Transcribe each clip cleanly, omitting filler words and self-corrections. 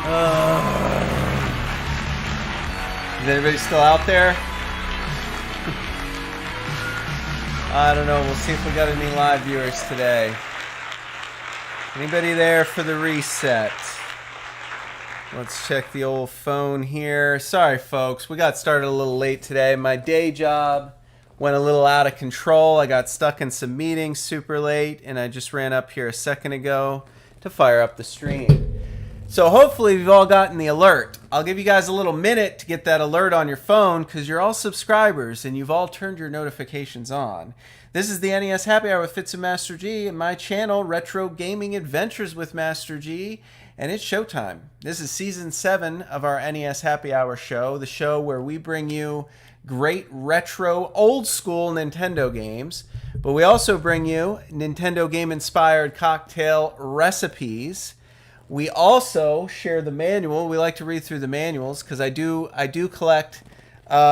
Is anybody still out there? I don't know. We'll see if we got any live viewers today. Anybody there for the reset? Let's check the old phone here. Sorry, folks. We got started a little late today. My day job went a little out of control. I got stuck in some meetings super late, and I just ran up here a second ago to fire up the stream. So hopefully you've all gotten the alert. I'll give you guys a little minute to get that alert on your phone because you're all subscribers and you've all turned your notifications on. This is the NES Happy Hour with Fitz and Master G and my channel, Retro Gaming Adventures with Master G, and it's showtime. This is Season 7 of our NES Happy Hour show, the show where we bring you great retro, old-school Nintendo games, but we also bring you Nintendo game-inspired cocktail recipes. We also share the manual. We like to read through the manuals because I do collect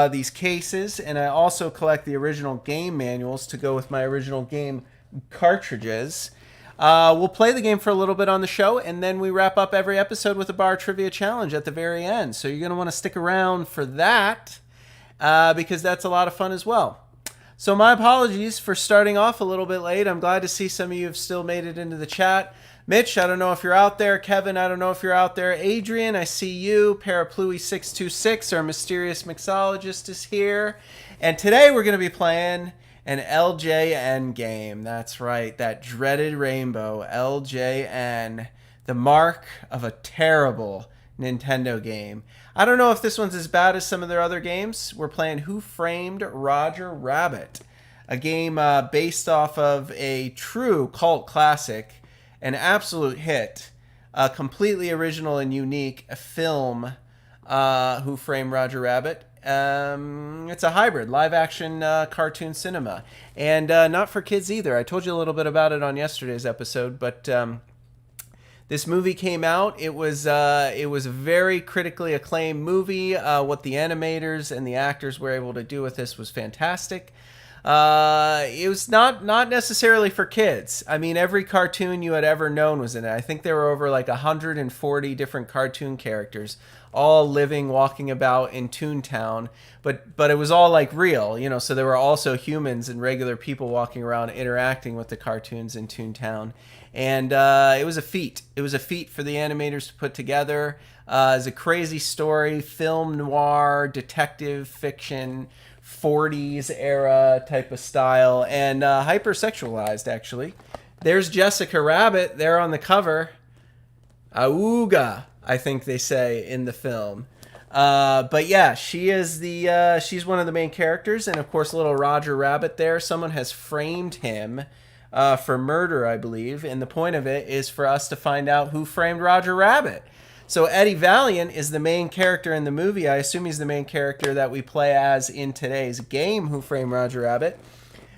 these cases, and I also collect the original game manuals to go with my original game cartridges. We'll play the game for a little bit on the show, and then we wrap up every episode with a bar trivia challenge at the very end. So you're going to want to stick around for that because that's a lot of fun as well. So my apologies for starting off a little bit late. I'm glad to see some of you have still made it into the chat. Mitch, I don't know if you're out there. Kevin, I don't know if you're out there. Adrian, I see you. Parapluie626, our mysterious mixologist, is here. And today we're going to be playing an LJN game. That's right, that dreaded rainbow, LJN, the mark of a terrible Nintendo game. I don't know if this one's as bad as some of their other games. We're playing Who Framed Roger Rabbit, a game based off of a true cult classic, an absolute hit, a completely original and unique film, Who Framed Roger Rabbit. It's a hybrid, live-action cartoon cinema. And not for kids either. I told you a little bit about it on yesterday's episode, but this movie came out. It was a very critically acclaimed movie. What the animators and the actors were able to do with this was fantastic. It was not necessarily for kids. I mean, every cartoon you had ever known was in it. I think there were over like 140 different cartoon characters, all living, walking about in Toontown. But it was all like real, you know. So there were also humans and regular people walking around interacting with the cartoons in Toontown. And it was a feat. It was a feat for the animators to put together. It's a crazy story, film noir, detective fiction, 40s era type of style, and hypersexualized, actually. There's Jessica Rabbit there on the cover. Auga, I think they say in the film. But yeah, she's one of the main characters, and of course little Roger Rabbit there. Someone has framed him for murder, I believe, and the point of it is for us to find out who framed Roger Rabbit. So Eddie Valiant is the main character in the movie. I assume he's the main character that we play as in today's game, Who Framed Roger Rabbit.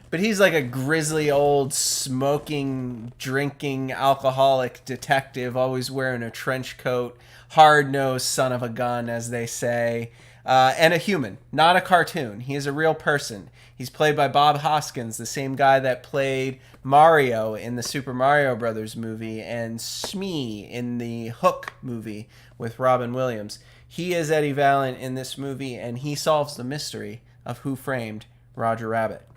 But he's like a grisly old smoking, drinking, alcoholic detective, always wearing a trench coat, hard-nosed son of a gun, as they say, and a human, not a cartoon. He is a real person. He's played by Bob Hoskins, the same guy that played Mario in the Super Mario Brothers movie and Smee in the Hook movie with Robin Williams. He is Eddie Valiant in this movie, and he solves the mystery of who framed Roger Rabbit.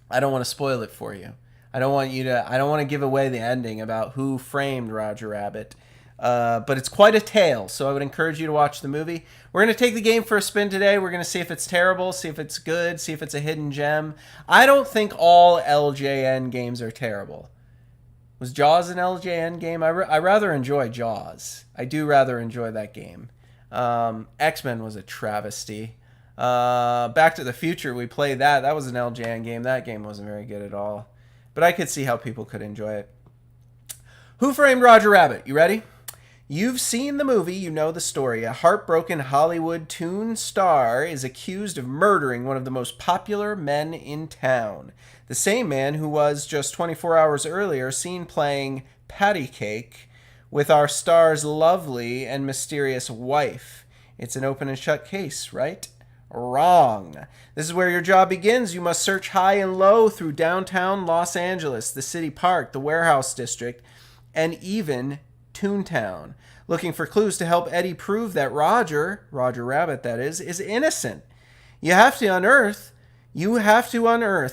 I don't want to spoil it for you. I don't want to give away the ending about who framed Roger Rabbit. But it's quite a tale, so I would encourage you to watch the movie. We're going to take the game for a spin today. We're going to see if it's terrible, see if it's good, see if it's a hidden gem. I don't think all LJN games are terrible. Was Jaws an LJN game? I rather enjoy Jaws. I do rather enjoy that game. X-Men was a travesty. Back to the Future, we played that. That was an LJN game. That game wasn't very good at all. But I could see how people could enjoy it. Who Framed Roger Rabbit? You ready? You've seen the movie, you know the story. A heartbroken Hollywood toon star is accused of murdering one of the most popular men in town. The same man who was, just 24 hours earlier, seen playing patty cake with our star's lovely and mysterious wife. It's an open and shut case, right? Wrong. This is where your job begins. You must search high and low through downtown Los Angeles, the city park, the warehouse district, and even Toontown, looking for clues to help Eddie prove that Roger Rabbit that is innocent. You have to unearth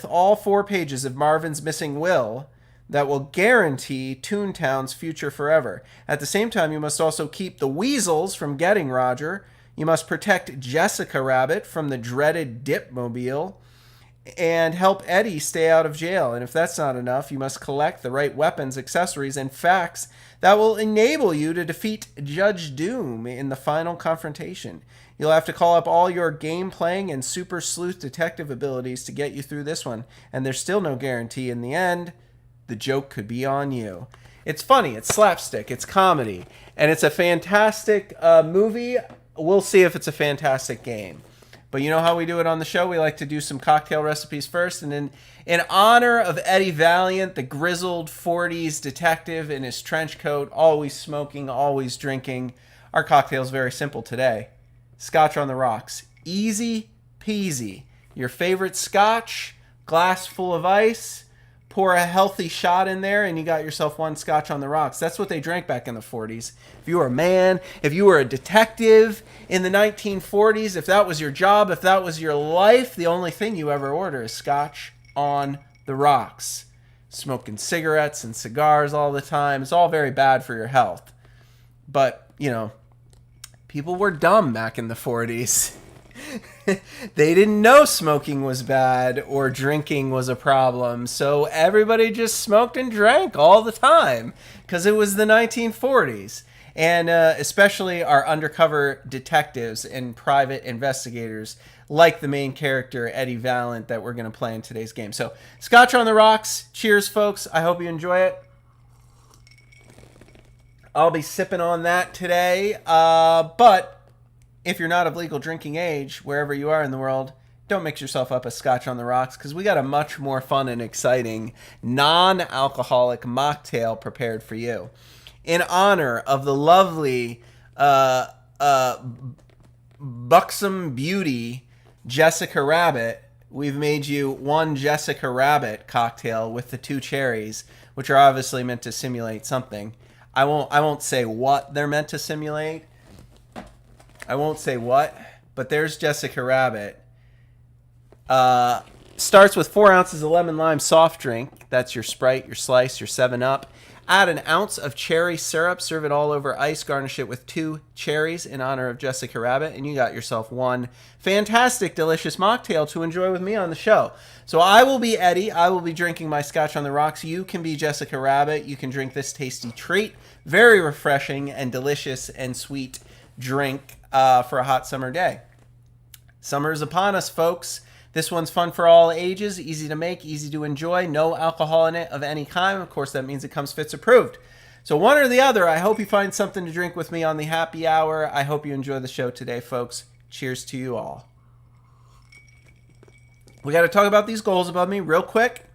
all 4 pages of Marvin's missing will that will guarantee Toontown's future forever. At the same time, you must also keep the weasels from getting Roger. You must protect Jessica Rabbit from the dreaded Dipmobile and help Eddie stay out of jail. And if that's not enough, you must collect the right weapons, accessories, and facts that will enable you to defeat Judge Doom in the final confrontation. You'll have to call up all your game playing and super sleuth detective abilities to get you through this one. And there's still no guarantee in the end. The joke could be on you. It's funny, it's slapstick, it's comedy, and it's a fantastic movie. We'll see if it's a fantastic game. But you know how we do it on the show? We like to do some cocktail recipes first, and in honor of Eddie Valiant, the grizzled 40s detective in his trench coat, always smoking, always drinking, our cocktail's very simple today. Scotch on the rocks. Easy peasy. Your favorite scotch, glass full of ice, pour a healthy shot in there, and you got yourself one Scotch on the rocks. That's what they drank back in the 40s. If you were a man, if you were a detective in the 1940s, if that was your job, if that was your life, the only thing you ever order is Scotch on the rocks. Smoking cigarettes and cigars all the time. It's all very bad for your health. But, you know, people were dumb back in the 40s. They didn't know smoking was bad or drinking was a problem, so everybody just smoked and drank all the time because it was the 1940s. And especially our undercover detectives and private investigators, like the main character, Eddie Valiant, that we're going to play in today's game. So, Scotch on the rocks. Cheers, folks. I hope you enjoy it. I'll be sipping on that today, but if you're not of legal drinking age, wherever you are in the world, don't mix yourself up a Scotch on the rocks, because we got a much more fun and exciting non-alcoholic mocktail prepared for you. In honor of the lovely buxom beauty Jessica Rabbit, we've made you one Jessica Rabbit cocktail with the 2 cherries, which are obviously meant to simulate something. I won't say what they're meant to simulate. I won't say what, but there's Jessica Rabbit. Starts with 4 ounces of lemon lime soft drink. That's your Sprite, your Slice, your 7-Up. Add an ounce of cherry syrup. Serve it all over ice. Garnish it with 2 cherries in honor of Jessica Rabbit. And you got yourself one fantastic, delicious mocktail to enjoy with me on the show. So I will be Eddie. I will be drinking my Scotch on the rocks. You can be Jessica Rabbit. You can drink this tasty treat. Very refreshing and delicious and sweet drink for a hot summer day. Summer is upon us, folks. This one's fun for all ages, easy to make, easy to enjoy, no alcohol in it of any kind. Of course, that means it comes FITS approved. So one or the other, I hope you find something to drink with me on the happy hour. I hope you enjoy the show today, folks. Cheers to you all. We got to talk about these goals above me real quick.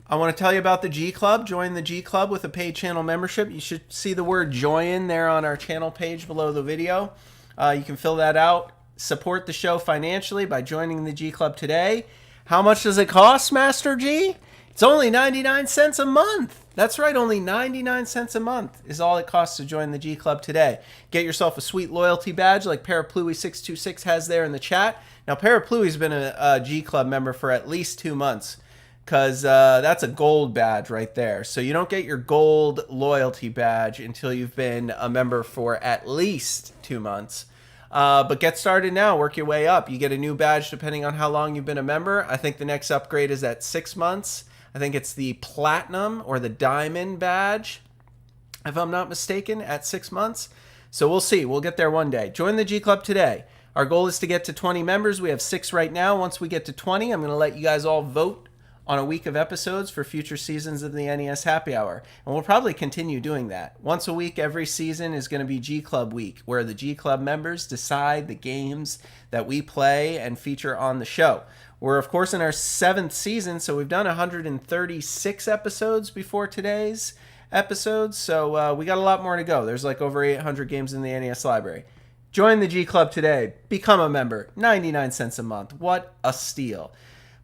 I want to tell you about the G Club. Join the G Club with a paid channel membership. You should see the word join there on our channel page below the video. You can fill that out. Support the show financially by joining the G Club today. How much does it cost, Master G? It's only 99 cents a month. That's right, only 99 cents a month is all it costs to join the G Club today. Get yourself a sweet loyalty badge like Parapluie626 has there in the chat. Now, Parapluie's been a G Club member for at least 2 months, because that's a gold badge right there. So you don't get your gold loyalty badge until you've been a member for at least 2 months. But get started now. Work your way up. You get a new badge depending on how long you've been a member. I think the next upgrade is at 6 months. I think it's the platinum or the diamond badge, if I'm not mistaken, at 6 months. So we'll see. We'll get there one day. Join the G Club today. Our goal is to get to 20 members. We have 6 right now. Once we get to 20, I'm going to let you guys all vote on a week of episodes for future seasons of the NES Happy Hour. And we'll probably continue doing that. Once a week, every season is going to be G Club Week, where the G Club members decide the games that we play and feature on the show. We're, of course, in our 7th season, so we've done 136 episodes before today's episode, so we got a lot more to go. There's like over 800 games in the NES library. Join the G Club today. Become a member. 99 cents a month. What a steal.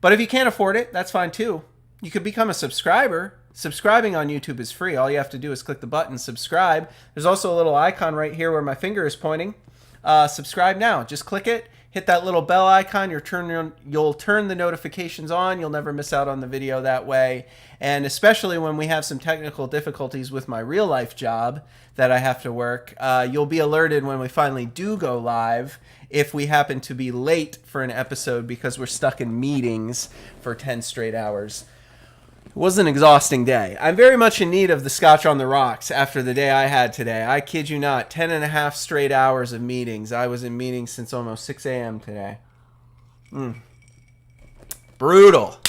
But if you can't afford it, that's fine too. You could become a subscriber. Subscribing on YouTube is free. All you have to do is click the button, subscribe. There's also a little icon right here where my finger is pointing. Subscribe now. Just click it. Hit that little bell icon. You'll turn the notifications on. You'll never miss out on the video that way. And especially when we have some technical difficulties with my real life job that I have to work, you'll be alerted when we finally do go live if we happen to be late for an episode because we're stuck in meetings for 10 straight hours. It was an exhausting day. I'm very much in need of the Scotch on the rocks after the day I had today. I kid you not, 10 and a half straight hours of meetings. I was in meetings since almost 6 a.m. today. Brutal.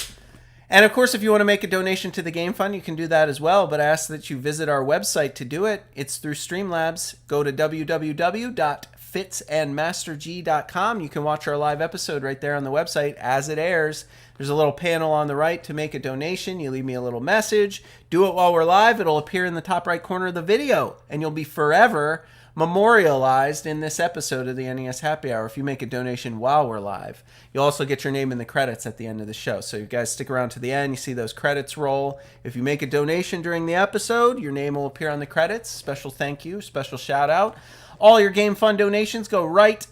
And of course, if you want to make a donation to the Game Fund, you can do that as well. But I ask that you visit our website to do it. It's through Streamlabs. Go to www.fitsandmasterg.com. You can watch our live episode right there on the website as it airs. There's a little panel on the right to make a donation. You leave me a little message. Do it while we're live. It'll appear in the top right corner of the video. And you'll be forever memorialized in this episode of the NES Happy Hour if you make a donation while we're live. You'll also get your name in the credits at the end of the show. So you guys stick around to the end. You see those credits roll. If you make a donation during the episode, your name will appear on the credits. Special thank you, special shout out. All your Game Fund donations go right,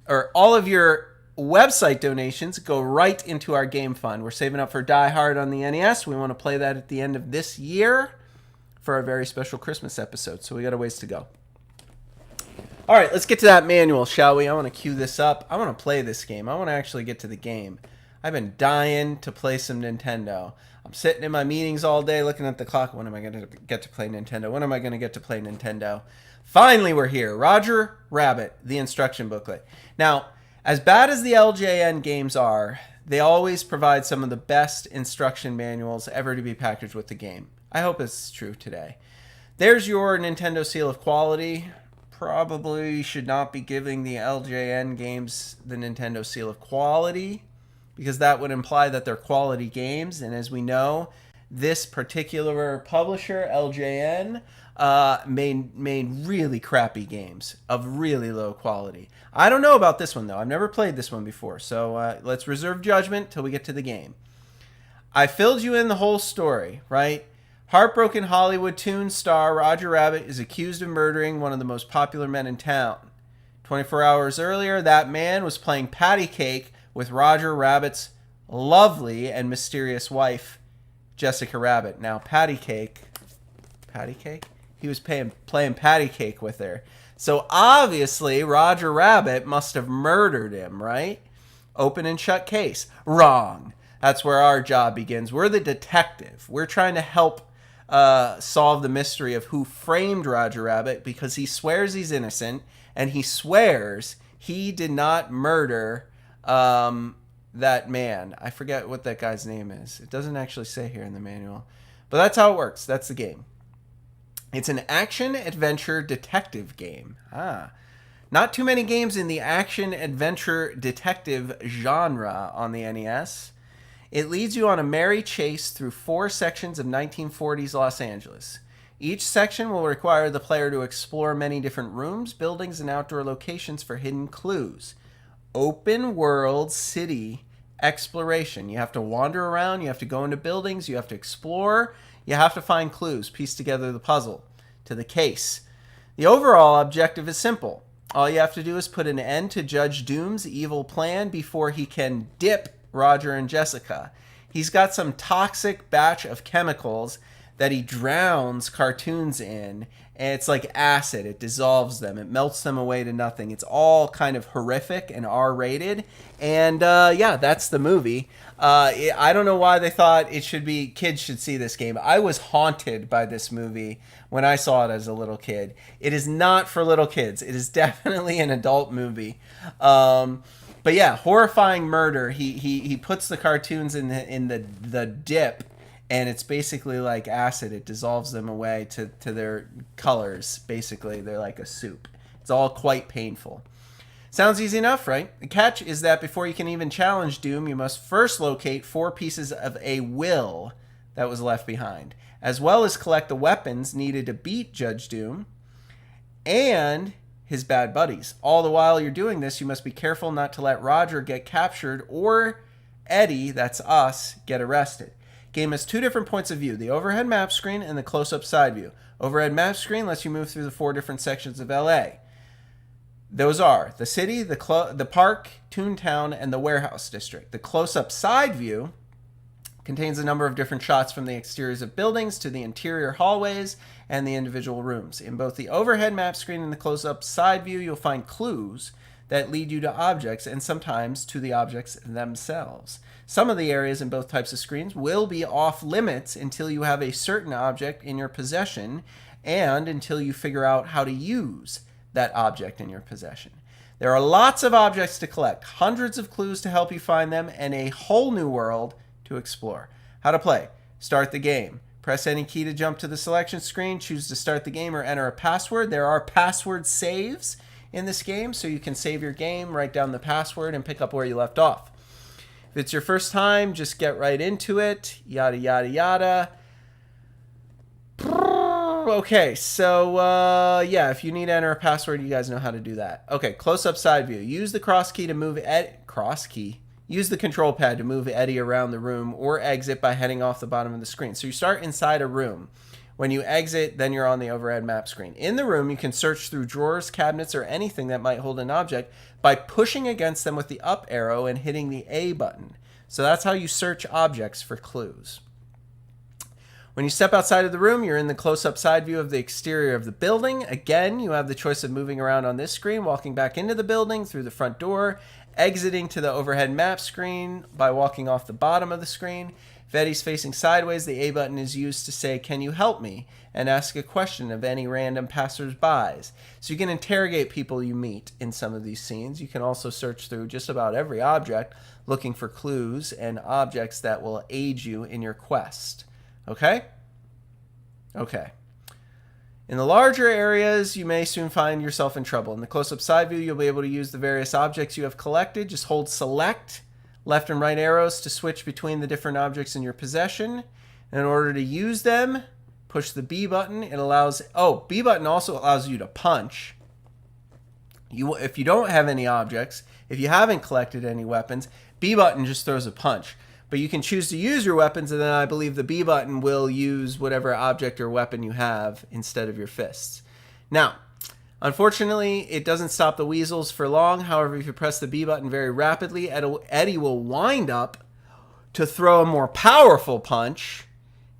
or all of your website donations go right into our Game Fund. We're saving up for Die Hard on the NES. We want to play that at the end of this year for a very special Christmas episode. So we got a ways to go. All right, let's get to that manual, shall we? I want to cue this up. I want to play this game. I want to actually get to the game. I've been dying to play some Nintendo. I'm sitting in my meetings all day looking at the clock. When am I going to get to play Nintendo? When am I going to get to play Nintendo? Finally, we're here. Roger Rabbit, the instruction booklet. Now, as bad as the LJN games are, they always provide some of the best instruction manuals ever to be packaged with the game. I hope it's true today. There's your Nintendo seal of quality. Probably should not be giving the LJN games the Nintendo seal of quality because that would imply that they're quality games. And as we know, this particular publisher, LJN, made really crappy games of really low quality. I don't know about this one, though. I've never played this one before. So let's reserve judgment till we get to the game. I filled you in the whole story, right? Heartbroken Hollywood toon star Roger Rabbit is accused of murdering one of the most popular men in town. 24 hours earlier, that man was playing patty cake with Roger Rabbit's lovely and mysterious wife, Jessica Rabbit. Now, patty cake? He was playing patty cake with her. So obviously, Roger Rabbit must have murdered him, right? Open and shut case. Wrong. That's where our job begins. We're the detective. We're trying to help solve the mystery of who framed Roger Rabbit because he swears he's innocent and he swears he did not murder that man. I forget what that guy's name is. It doesn't actually say here in the manual. But that's how it works. That's the game. It's an action-adventure detective game. Not too many games in the action-adventure detective genre on the NES. It leads you on a merry chase through 4 sections of 1940s Los Angeles. Each section will require the player to explore many different rooms, buildings, and outdoor locations for hidden clues. Open world city exploration. You have to wander around, you have to go into buildings, you have to explore, you have to find clues, piece together the puzzle to the case. The overall objective is simple. All you have to do is put an end to Judge Doom's evil plan before he can dip Roger and Jessica. He's got some toxic batch of chemicals that he drowns cartoons in, and it's like acid. It dissolves them. It melts them away to nothing. It's all kind of horrific and R-rated, and yeah, that's the movie. I don't know why they thought it should be kids should see this game. I was haunted by this movie when I saw it as a little kid. It is not for little kids. It is definitely an adult movie. But yeah, horrifying murder. He puts the cartoons in the dip, and it's basically like acid. It dissolves them away to their colors. Basically, they're like a soup. It's all quite painful. Sounds easy enough, right? The catch is that before you can even challenge Doom, you must first locate 4 pieces of a will that was left behind, as well as collect the weapons needed to beat Judge Doom and his bad buddies. All the while you're doing this, you must be careful not to let Roger get captured or Eddie, that's us, get arrested. Game has two different points of view, the overhead map screen and the close-up side view. Overhead map screen lets you move through the 4 different sections of LA. Those are the city, the park, Toontown, and the warehouse district. The close-up side view contains a number of different shots from the exteriors of buildings to the interior hallways and the individual rooms. In both the overhead map screen and the close-up side view, you'll find clues that lead you to objects and sometimes to the objects themselves. Some of the areas in both types of screens will be off limits until you have a certain object in your possession and until you figure out how to use that object in your possession. There are lots of objects to collect, hundreds of clues to help you find them, and a whole new world to explore. How to play. Start the game. Press any key to jump to the selection screen, choose to start the game, or enter a password. There are password saves in this game, so you can save your game, write down the password, and pick up where you left off. If it's your first time, just get right into it. Yada, yada, yada. Okay, so, yeah, if you need to enter a password, you guys know how to do that. Okay, close-up side view. Use the cross key to move Use the control pad to move Eddie around the room or exit by heading off the bottom of the screen. So you start inside a room. When you exit, then you're on the overhead map screen. In the room, you can search through drawers, cabinets, or anything that might hold an object by pushing against them with the up arrow and hitting the A button. So that's how you search objects for clues. When you step outside of the room, you're in the close-up side view of the exterior of the building. Again, you have the choice of moving around on this screen, walking back into the building through the front door, exiting to the overhead map screen by walking off the bottom of the screen. If Eddie's facing sideways, the A button is used to say, "Can you help me?" and ask a question of any random passers-by. So you can interrogate people you meet in some of these scenes. You can also search through just about every object, looking for clues and objects that will aid you in your quest. Okay? Okay. In the larger areas, you may soon find yourself in trouble. In the close-up side view, you'll be able to use the various objects you have collected. Just hold select, left and right arrows to switch between the different objects in your possession. And in order to use them, push the B button. It allows, B button also allows you to punch. If you don't have any objects, if you haven't collected any weapons, B button just throws a punch. But you can choose to use your weapons, and then I believe the B button will use whatever object or weapon you have instead of your fists. Now, unfortunately, it doesn't stop the weasels for long. However, if you press the B button very rapidly, Eddie will wind up to throw a more powerful punch.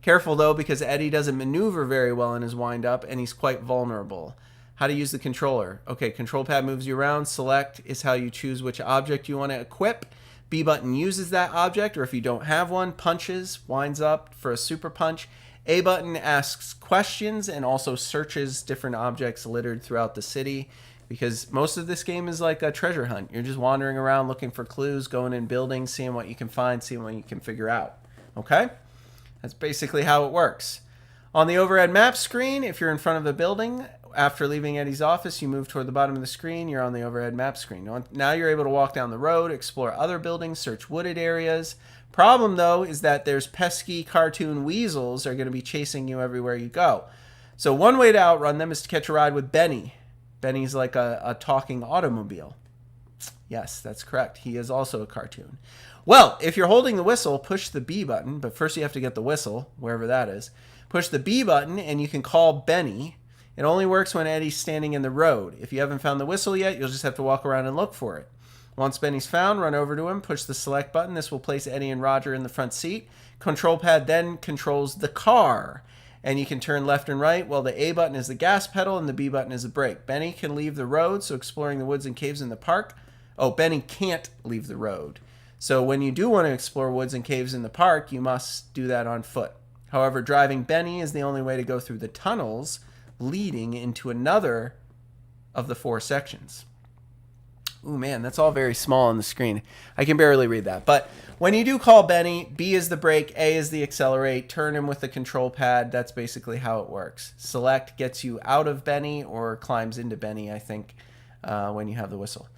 Careful, though, because Eddie doesn't maneuver very well in his wind up, and he's quite vulnerable. How to use the controller. Okay, control pad moves you around. Select is how you choose which object you want to equip. B button uses that object, or if you don't have one, punches, winds up for a super punch. A button asks questions and also searches different objects littered throughout the city, because most of this game is like a treasure hunt. You're just wandering around looking for clues, going in buildings, seeing what you can find, seeing what you can figure out. Okay? That's basically how it works. On the overhead map screen, if you're in front of a building, after leaving Eddie's office, you move toward the bottom of the screen, you're on the overhead map screen. Now you're able to walk down the road, explore other buildings, search wooded areas. Problem, though, is that there's pesky cartoon weasels are going to be chasing you everywhere you go. So one way to outrun them is to catch a ride with Benny. Benny's like a talking automobile. Yes, that's correct. He is also a cartoon. Well, if you're holding the whistle, push the B button, but first you have to get the whistle, wherever that is. Push the B button, and you can call Benny. It only works when Eddie's standing in the road. If you haven't found the whistle yet, you'll just have to walk around and look for it. Once Benny's found, run over to him, push the select button. This will place Eddie and Roger in the front seat. Control pad then controls the car, and you can turn left and right. Well, the A button is the gas pedal, and the B button is the brake. Benny can leave the road, so exploring the woods and caves in the park. Oh, Benny can't leave the road. So when you do want to explore woods and caves in the park, you must do that on foot. However, driving Benny is the only way to go through the tunnels leading into another of the 4 sections. Ooh, man, that's all very small on the screen. I can barely read that. But when you do call Benny, B is the brake, A is the accelerate, turn him with the control pad. That's basically how it works. Select gets you out of Benny or climbs into Benny, I think, when you have the whistle.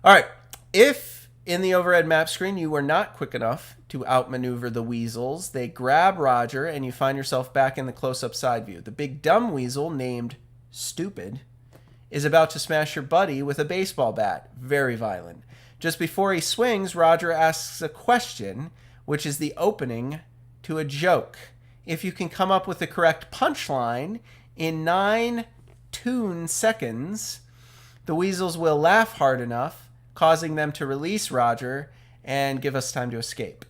All right, if in the overhead map screen you were not quick enough to outmaneuver the weasels, they grab Roger and you find yourself back in the close-up side view. The big dumb weasel named Stupid is about to smash your buddy with a baseball bat. Very violent. Just before he swings, Roger asks a question, which is the opening to a joke. If you can come up with the correct punchline in 9 toon seconds, the weasels will laugh hard enough, causing them to release Roger and give us time to escape.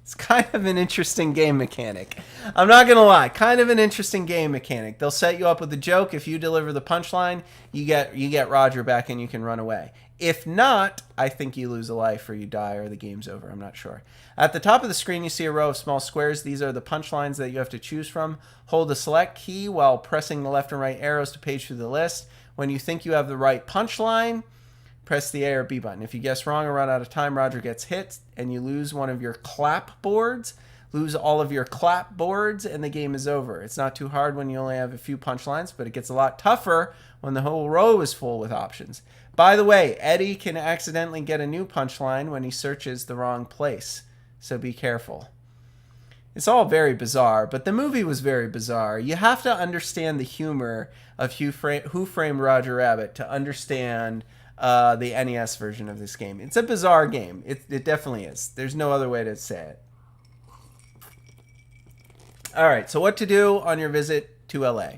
It's kind of an interesting game mechanic. I'm not going to lie. Kind of an interesting game mechanic. They'll set you up with a joke. If you deliver the punchline, you get Roger back and you can run away. If not, I think you lose a life or you die or the game's over. I'm not sure. At the top of the screen, you see a row of small squares. These are the punchlines that you have to choose from. Hold the select key while pressing the left and right arrows to page through the list. When you think you have the right punchline, press the A or B button. If you guess wrong or run out of time, Roger gets hit and you lose one of your clap boards. Lose all of your clap boards and the game is over. It's not too hard when you only have a few punchlines, but it gets a lot tougher when the whole row is full with options. By the way, Eddie can accidentally get a new punchline when he searches the wrong place, so be careful. It's all very bizarre, but the movie was very bizarre. You have to understand the humor of Who Framed Roger Rabbit to understand the NES version of this game. It's a bizarre game. It definitely is. There's no other way to say it. All right, so what to do on your visit to LA?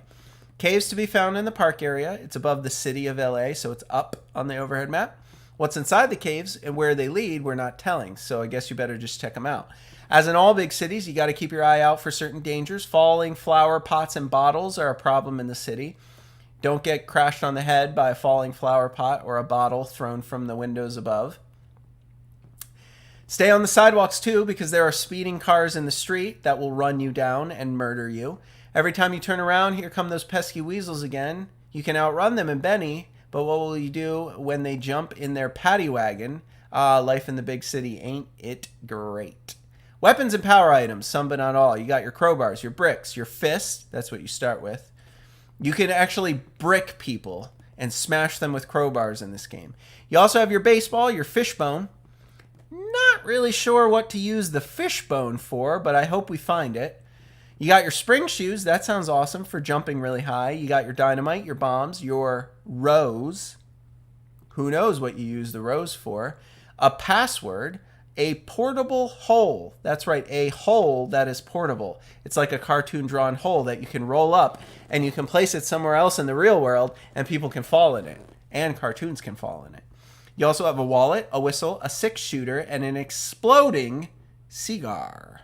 Caves to be found in the park area. It's above the city of LA, so it's up on the overhead map. What's inside the caves and where they lead, we're not telling, so I guess you better just check them out. As in all big cities, you got to keep your eye out for certain dangers. Falling flower pots and bottles are a problem in the city. Don't get crashed on the head by a falling flower pot or a bottle thrown from the windows above. Stay on the sidewalks too, because there are speeding cars in the street that will run you down and murder you. Every time you turn around, here come those pesky weasels again. You can outrun them in Benny, but what will you do when they jump in their paddy wagon? Life in the big city, ain't it great? Weapons and power items, some but not all. You got your crowbars, your bricks, your fists. That's what you start with. You can actually brick people and smash them with crowbars in this game. You also have your baseball, your fishbone. Not really sure what to use the fishbone for, but I hope we find it. You got your spring shoes. That sounds awesome for jumping really high. You got your dynamite, your bombs, your rose. Who knows what you use the rose for? A password. A portable hole. That's right, a hole that is portable. It's like a cartoon drawn hole that you can roll up and you can place it somewhere else in the real world and people can fall in it. And cartoons can fall in it. You also have a wallet, a whistle, a 6-shooter, and an exploding cigar.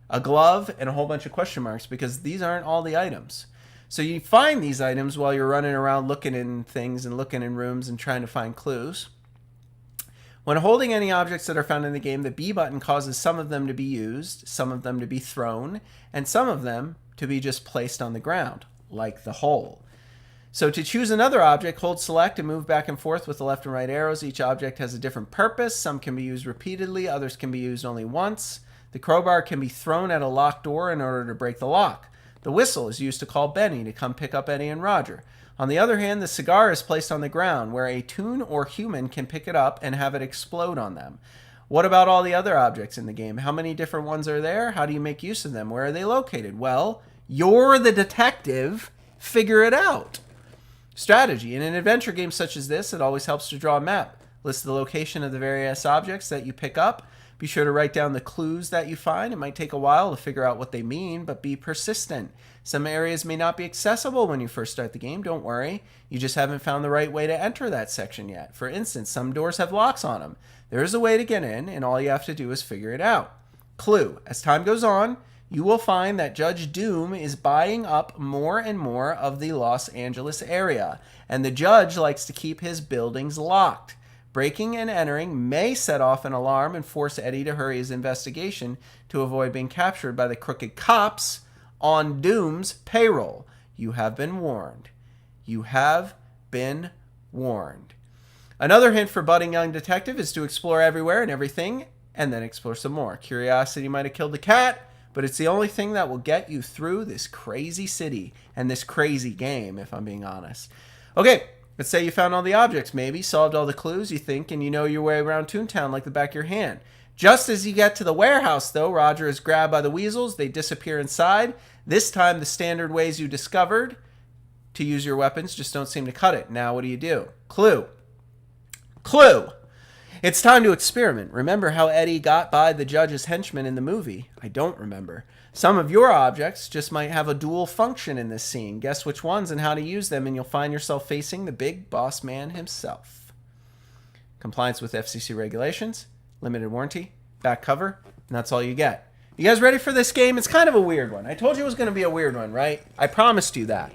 A glove and a whole bunch of question marks because these aren't all the items. So you find these items while you're running around looking in things and looking in rooms and trying to find clues. When holding any objects that are found in the game, the B button causes some of them to be used, some of them to be thrown, and some of them to be just placed on the ground, like the hole. So to choose another object, hold select and move back and forth with the left and right arrows. Each object has a different purpose. Some can be used repeatedly, others can be used only once. The crowbar can be thrown at a locked door in order to break the lock. The whistle is used to call Benny to come pick up Eddie and Roger. On the other hand, the cigar is placed on the ground where a toon or human can pick it up and have it explode on them. What about all the other objects in the game? How many different ones are there? How do you make use of them? Where are they located? Well, you're the detective. Figure it out. Strategy. In an adventure game such as this, it always helps to draw a map. List the location of the various objects that you pick up. Be sure to write down the clues that you find. It might take a while to figure out what they mean, but be persistent. Some areas may not be accessible when you first start the game. Don't worry. You just haven't found the right way to enter that section yet. For instance, some doors have locks on them. There is a way to get in, and all you have to do is figure it out. Clue. As time goes on, you will find that Judge Doom is buying up more and more of the Los Angeles area, and the judge likes to keep his buildings locked. Breaking and entering may set off an alarm and force Eddie to hurry his investigation to avoid being captured by the crooked cops on Doom's payroll. You have been warned. You have been warned. Another hint for budding young detective is to explore everywhere and everything, and then explore some more. Curiosity might have killed the cat, but it's the only thing that will get you through this crazy city and this crazy game, if I'm being honest. Okay, let's say you found all the objects, maybe, solved all the clues you think, and you know your way around Toontown like the back of your hand. Just as you get to the warehouse, though, Roger is grabbed by the weasels. They disappear inside. This time, the standard ways you discovered to use your weapons just don't seem to cut it. Now, what do you do? Clue. Clue. It's time to experiment. Remember how Eddie got by the judge's henchman in the movie? I don't remember. Some of your objects just might have a dual function in this scene. Guess which ones and how to use them, and you'll find yourself facing the big boss man himself. Compliance with FCC regulations, limited warranty, back cover, and that's all you get. You guys ready for this game? It's kind of a weird one. I told you it was going to be a weird one, right? I promised you that.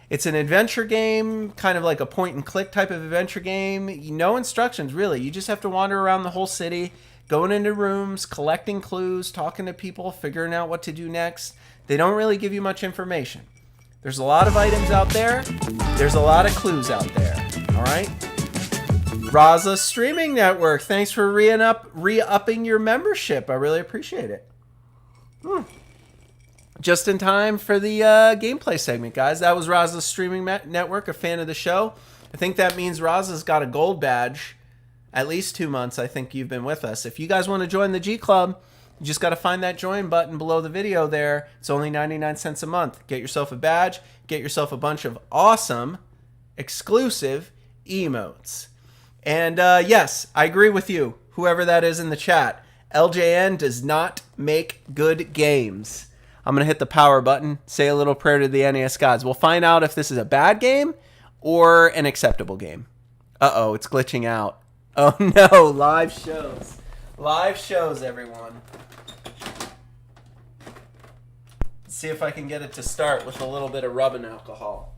It's an adventure game, kind of like a point-and-click type of adventure game. No instructions, really. You just have to wander around the whole city, going into rooms, collecting clues, talking to people, figuring out what to do next. They don't really give you much information. There's a lot of items out there. There's a lot of clues out there. All right? Raza Streaming Network, thanks for re-upping your membership. I really appreciate it. Just in time for the gameplay segment, guys. That was Raza's Streaming Network, a fan of the show. I think that means Raza's got a gold badge. At least 2 months, I think you've been with us. If you guys want to join the G Club, you just got to find that join button below the video there. It's only 99 cents a month. Get yourself a badge. Get yourself a bunch of awesome, exclusive emotes. And yes, I agree with you, whoever that is in the chat. LJN does not make good games. I'm going to hit the power button, say a little prayer to the NES gods. We'll find out if this is a bad game or an acceptable game. Uh-oh, it's glitching out. Oh no, live shows. Live shows, everyone. Let's see if I can get it to start with a little bit of rubbing alcohol.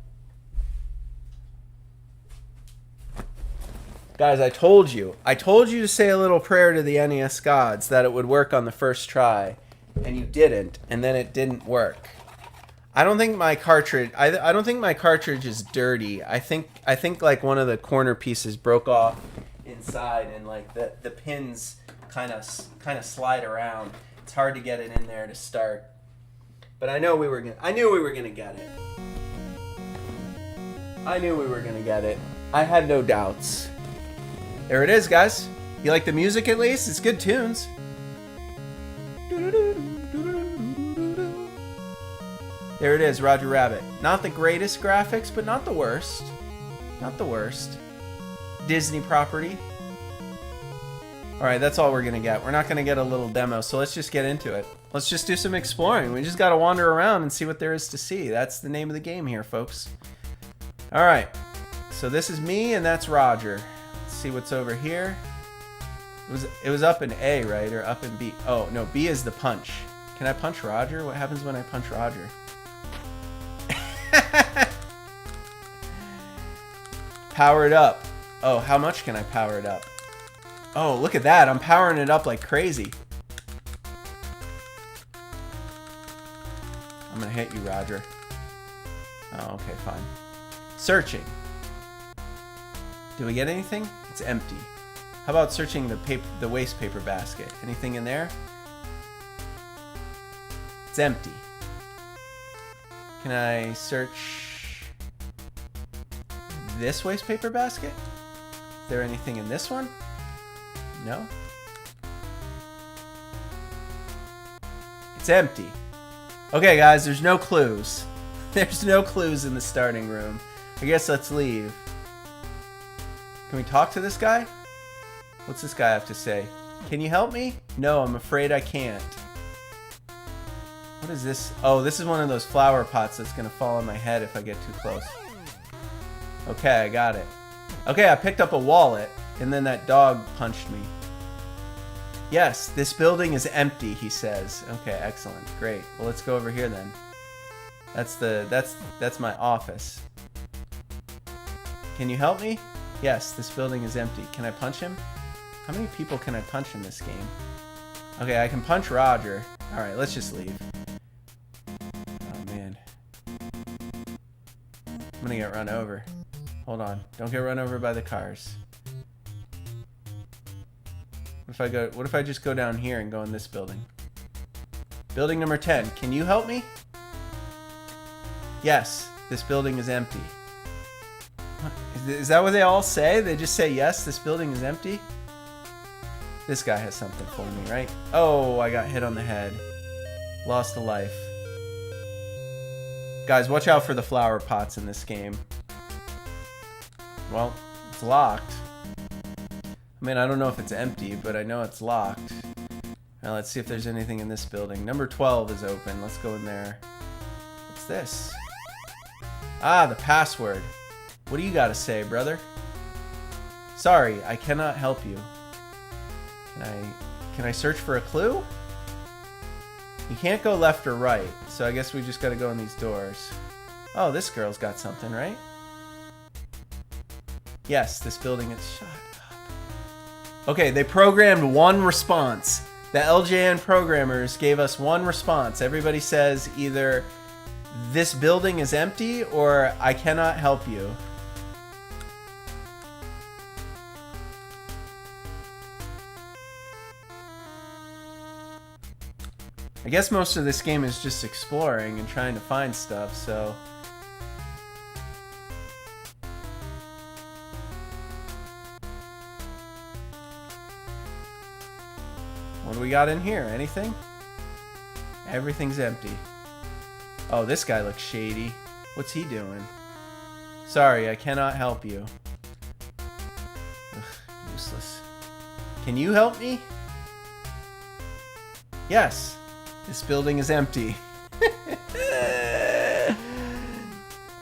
Guys, I told you to say a little prayer to the NES gods that it would work on the first try. And you didn't, and then it didn't work. I don't think my cartridge. I don't think my cartridge is dirty. I think like one of the corner pieces broke off inside, and like the pins kind of slide around. It's hard to get it in there to start. But I knew we were gonna get it. I knew we were gonna get it. I had no doubts. There it is, guys. You like the music at least? It's good tunes. There it is, Roger Rabbit. Not the greatest graphics, but not the worst. Not the worst. Disney property. Alright, that's all we're going to get. We're not going to get a little demo, so let's just get into it. Let's just do some exploring. We just got to wander around and see what there is to see. That's the name of the game here, folks. Alright, so this is me and that's Roger. Let's see what's over here. It was up in A, right? Or up in B. Oh, no, B is the punch. Can I punch Roger? What happens when I punch Roger? Power it up. Oh, how much can I power it up? Oh, look at that. I'm powering it up like crazy. I'm going to hit you, Roger. Oh, okay, fine. Searching. Do we get anything? It's empty. How about searching the waste paper basket? Anything in there? It's empty. Can I search this waste paper basket? Is there anything in this one? No? It's empty. Okay, guys, there's no clues. There's no clues in the starting room. I guess let's leave. Can we talk to this guy? What's this guy have to say? Can you help me? No, I'm afraid I can't. What is this? Oh, this is one of those flower pots that's going to fall on my head if I get too close. Okay, I got it. Okay, I picked up a wallet, and then that dog punched me. Yes, this building is empty, he says. Okay, excellent. Great. Well, let's go over here then. That's my office. Can you help me? Yes, this building is empty. Can I punch him? How many people can I punch in this game? Okay, I can punch Roger. Alright, let's just leave. Oh, man. I'm gonna get run over. Hold on. Don't get run over by the cars. What if I just go down here and go in this building? Building number 10. Can you help me? Yes, this building is empty. Is that what they all say? They just say, yes, this building is empty? This guy has something for me, right? Oh, I got hit on the head. Lost a life. Guys, watch out for the flower pots in this game. Well, it's locked. I mean, I don't know if it's empty, but I know it's locked. Now let's see if there's anything in this building. Number 12 is open. Let's go in there. What's this? Ah, the password. What do you got to say, brother? Sorry, I cannot help you. Can I search for a clue? You can't go left or right, so I guess we just gotta go in these doors. Oh, this girl's got something, right? Yes, this building is... Shut up. Okay, they programmed one response. The LJN programmers gave us one response. Everybody says either this building is empty or I cannot help you. I guess most of this game is just exploring and trying to find stuff, so... What do we got in here? Anything? Everything's empty. Oh, this guy looks shady. What's he doing? Sorry, I cannot help you. Ugh, useless. Can you help me? Yes. This building is empty.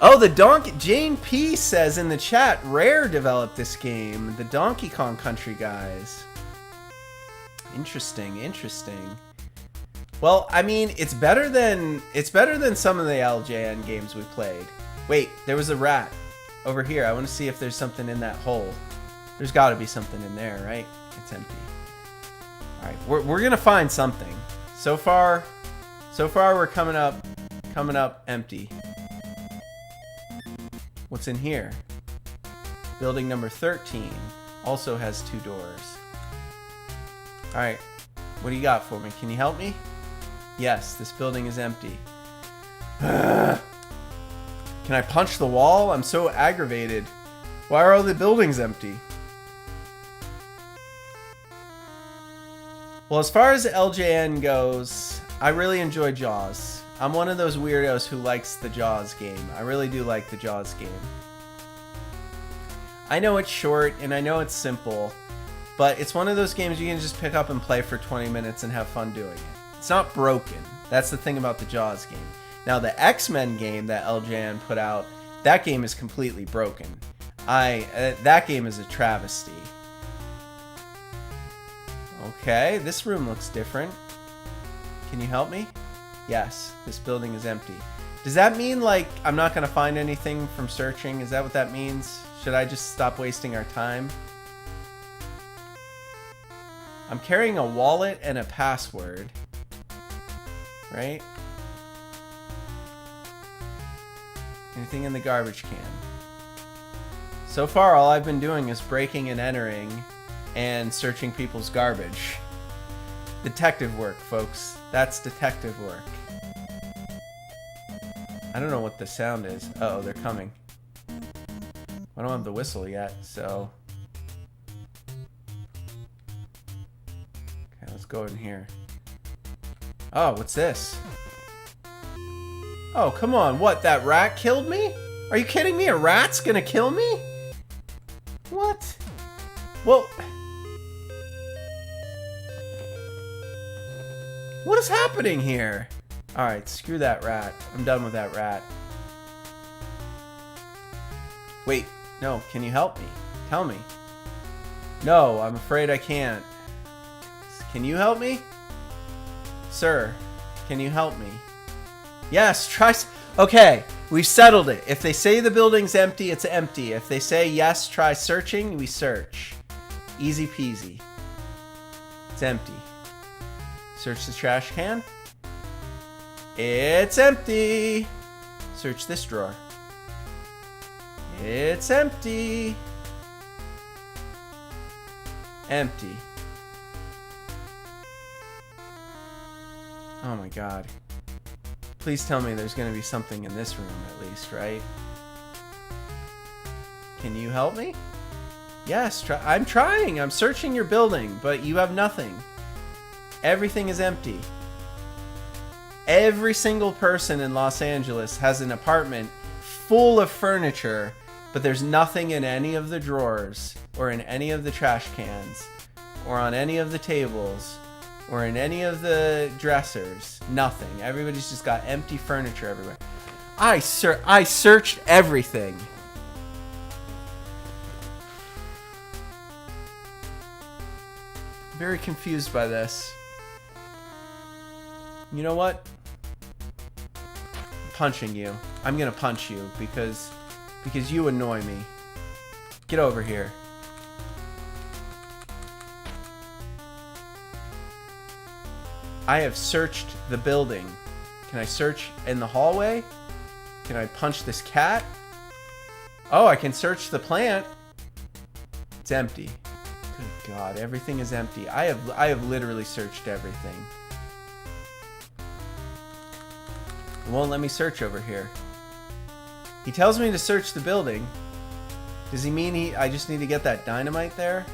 Oh, the Donkey... Jane P says in the chat, Rare developed this game. The Donkey Kong Country guys. Interesting, interesting. Well, I mean, it's better than some of the LJN games we played. Wait, there was a rat over here. I want to see if there's something in that hole. There's got to be something in there, right? It's empty. All right, we're gonna find something. So far we're coming up empty. What's in here? Building number 13 also has 2 doors. All right, what do you got for me? Can you help me? Yes, this building is empty. Can I punch the wall? I'm so aggravated. Why are all the buildings empty? Well, as far as LJN goes, I really enjoy Jaws. I'm one of those weirdos who likes the Jaws game. I really do like the Jaws game. I know it's short and I know it's simple, but it's one of those games you can just pick up and play for 20 minutes and have fun doing it. It's not broken. That's the thing about the Jaws game. Now, the X-Men game that LJN put out, that game is completely broken. That game is a travesty. Okay, this room looks different. Can you help me? Yes, this building is empty. Does that mean, like, I'm not going to find anything from searching? Is that what that means? Should I just stop wasting our time? I'm carrying a wallet and a password. Right? Anything in the garbage can? So far, all I've been doing is breaking and entering and searching people's garbage. Detective work, folks. That's detective work. I don't know what the sound is. Uh-oh, they're coming. I don't have the whistle yet, so... Okay, let's go in here. Oh, what's this? Oh, come on. What, that rat killed me? Are you kidding me? A rat's gonna kill me? What? Well... What is happening here? Alright, screw that rat. I'm done with that rat. Wait, no, can you help me? Tell me. No, I'm afraid I can't. Can you help me? Sir, can you help me? Yes, try... Okay, we've settled it. If they say the building's empty, it's empty. If they say yes, try searching, we search. Easy peasy. It's empty. Search the trash can. It's empty. Search this drawer. It's empty. Empty. Oh my god. Please tell me there's going to be something in this room at least, right? Can you help me? Yes, I'm trying. I'm searching your building, but you have nothing. Everything is empty. Every single person in Los Angeles has an apartment full of furniture, but there's nothing in any of the drawers or in any of the trash cans or on any of the tables or in any of the dressers. Nothing. Everybody's just got empty furniture everywhere. I searched everything. Very confused by this. You know what? I'm punching you. I'm gonna punch you because you annoy me. Get over here. I have searched the building. Can I search in the hallway? Can I punch this cat? Oh, I can search the plant. It's empty. Good God, everything is empty. I have literally searched everything. It won't let me search over here. He tells me to search the building. Does he mean I just need to get that dynamite there?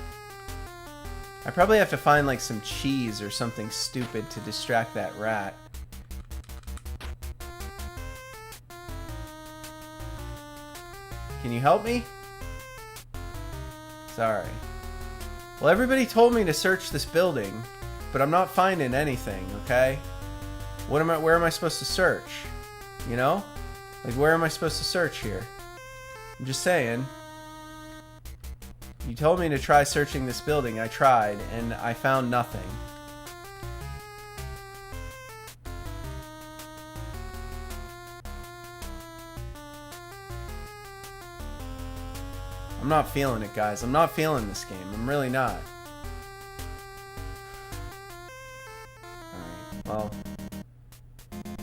I probably have to find like some cheese or something stupid to distract that rat. Can you help me? Sorry. Well, everybody told me to search this building, but I'm not finding anything, okay? Where am I supposed to search? You know? Like, where am I supposed to search here? I'm just saying. You told me to try searching this building. I tried, and I found nothing. I'm not feeling it, guys. I'm not feeling this game. I'm really not. Alright, well...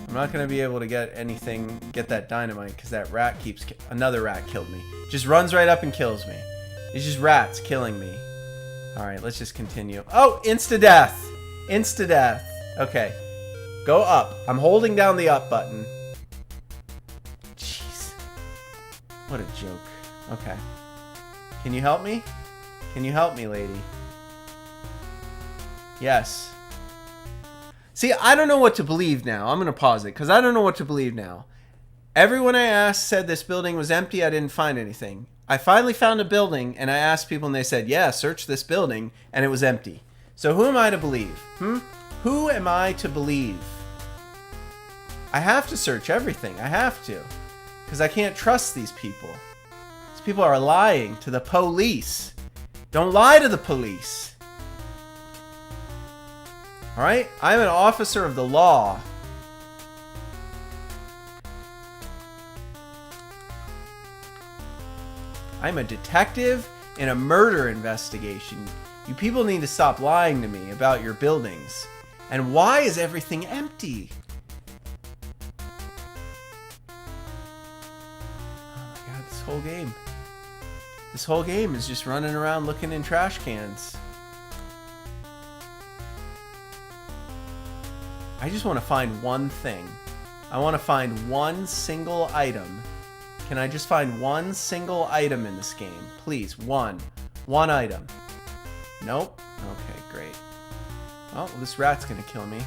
I'm not going to be able to get that dynamite, because that rat another rat killed me. Just runs right up and kills me. It's just rats killing me. Alright, let's just continue. Oh, insta-death! Insta-death. Okay. Go up. I'm holding down the up button. Jeez. What a joke. Okay. Can you help me? Can you help me, lady? Yes. See, I don't know what to believe now. I'm going to pause it, because I don't know what to believe now. Everyone I asked said this building was empty. I didn't find anything. I finally found a building, and I asked people, and they said, yeah, search this building, and it was empty. So who am I to believe? Who am I to believe? I have to search everything. I have to. Because I can't trust these people. These people are lying to the police. Don't lie to the police. Alright? I'm an officer of the law. I'm a detective in a murder investigation. You people need to stop lying to me about your buildings. And why is everything empty? Oh my God, this whole game is just running around looking in trash cans. I just want to find one thing. I want to find one single item. Can I just find one single item in this game? Please, one. One item. Nope. Okay, great. Oh, well, this rat's gonna kill me.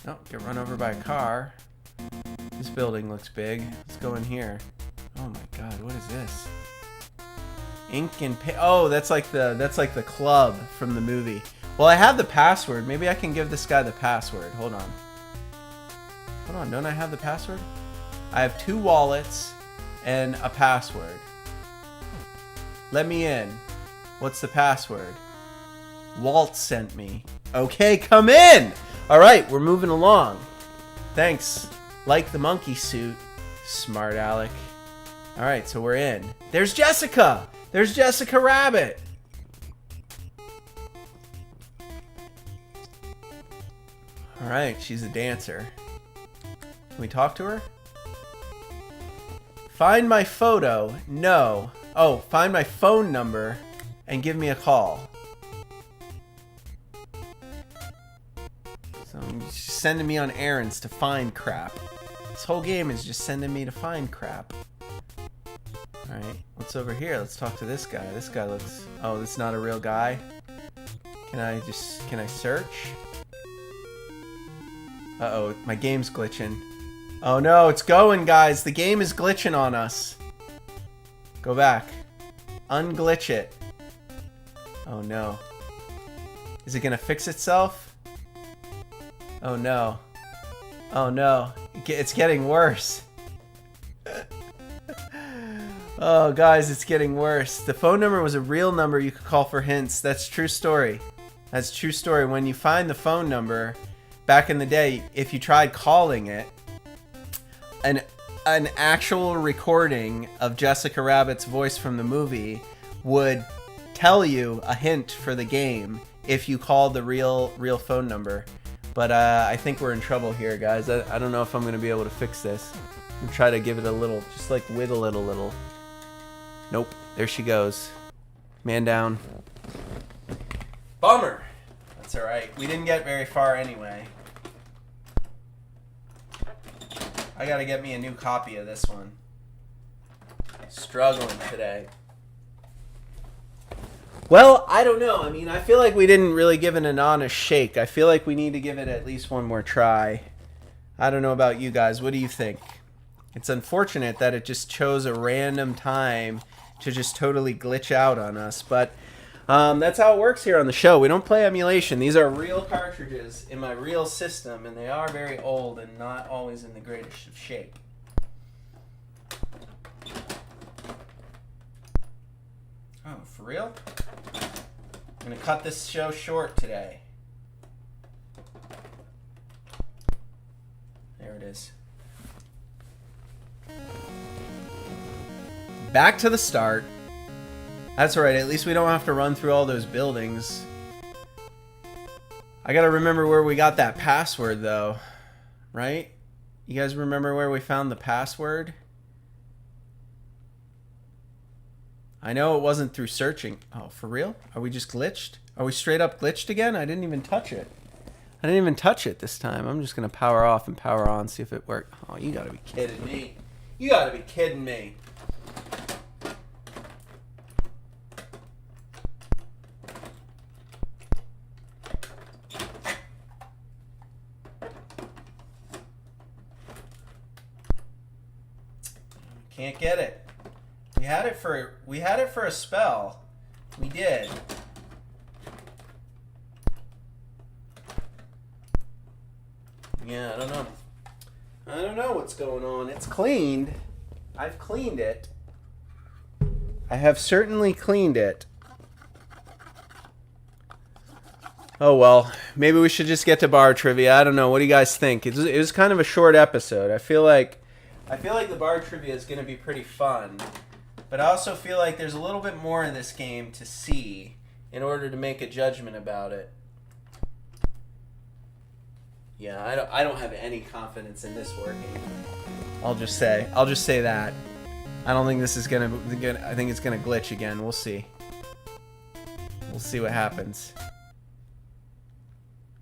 Oh, get run over by a car. This building looks big. Let's go in here. Oh my God, what is this? Ink and paint. Oh, that's like the club from the movie. Well, I have the password. Maybe I can give this guy the password. Hold on. Hold on, don't I have the password? I have 2 wallets and a password. Let me in. What's the password? Walt sent me. Okay, come in! Alright, we're moving along. Thanks. Like the monkey suit. Smart Alec. Alright, so we're in. There's Jessica! There's Jessica Rabbit! Alright, she's a dancer. Can we talk to her? Find my photo. No. Oh, find my phone number and give me a call. So she's sending me on errands to find crap. This whole game is just sending me to find crap. Alright, what's over here? Let's talk to this guy. This guy looks... Oh, this is not a real guy? Can I search? Uh-oh, my game's glitching. Oh no, it's going, guys. The game is glitching on us. Go back. Unglitch it. Oh no. Is it gonna fix itself? Oh no. Oh no. It's getting worse. Oh guys, it's getting worse. The phone number was a real number you could call for hints. That's true story. That's true story. When you find the phone number, back in the day, if you tried calling it, an actual recording of Jessica Rabbit's voice from the movie would tell you a hint for the game if you called the real phone number. But I think we're in trouble here, guys. I don't know if I'm going to be able to fix this. I'm try to give it a little, just like whittle it a little. Nope. There she goes. Man down. Bummer. That's alright. We didn't get very far anyway. I gotta get me a new copy of this one. Struggling today. Well, I don't know. I mean, I feel like we didn't really give it an honest shake. I feel like we need to give it at least one more try. I don't know about you guys. What do you think? It's unfortunate that it just chose a random time to just totally glitch out on us. But that's how it works here on the show. We don't play emulation. These are real cartridges in my real system, and they are very old and not always in the greatest of shape. Oh, for real? I'm going to cut this show short today. There it is. Back to the start. That's alright, at least we don't have to run through all those buildings. I gotta remember where we got that password though. Right? You guys remember where we found the password? I know it wasn't through searching. Oh, for real? Are we just glitched? Are we straight up glitched again? I didn't even touch it. I didn't even touch it this time. I'm just gonna power off and power on, see if it worked. Oh, you gotta be kidding me. You gotta be kidding me. Can't get it. We had it for a spell. We did. Yeah, I don't know. I don't know what's going on. It's cleaned. I've cleaned it. I have certainly cleaned it. Oh well, maybe we should just get to bar trivia. I don't know. What do you guys think? It was kind of a short episode. I feel like the bar trivia is going to be pretty fun. But I also feel like there's a little bit more in this game to see in order to make a judgment about it. Yeah, I don't have any confidence in this working. I'll just say that. I don't think this is gonna. I think it's gonna glitch again. We'll see. We'll see what happens.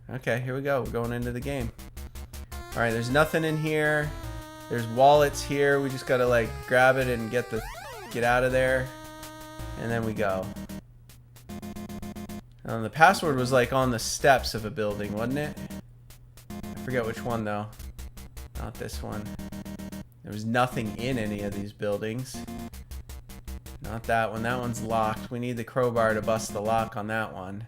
Okay, here we go. We're going into the game. All right, there's nothing in here. There's wallets here. We just gotta like grab it and get out of there, and then we go. The password was like on the steps of a building, wasn't it? I forget which one though. Not this one. There was nothing in any of these buildings. Not that one. That one's locked. We need the crowbar to bust the lock on that one.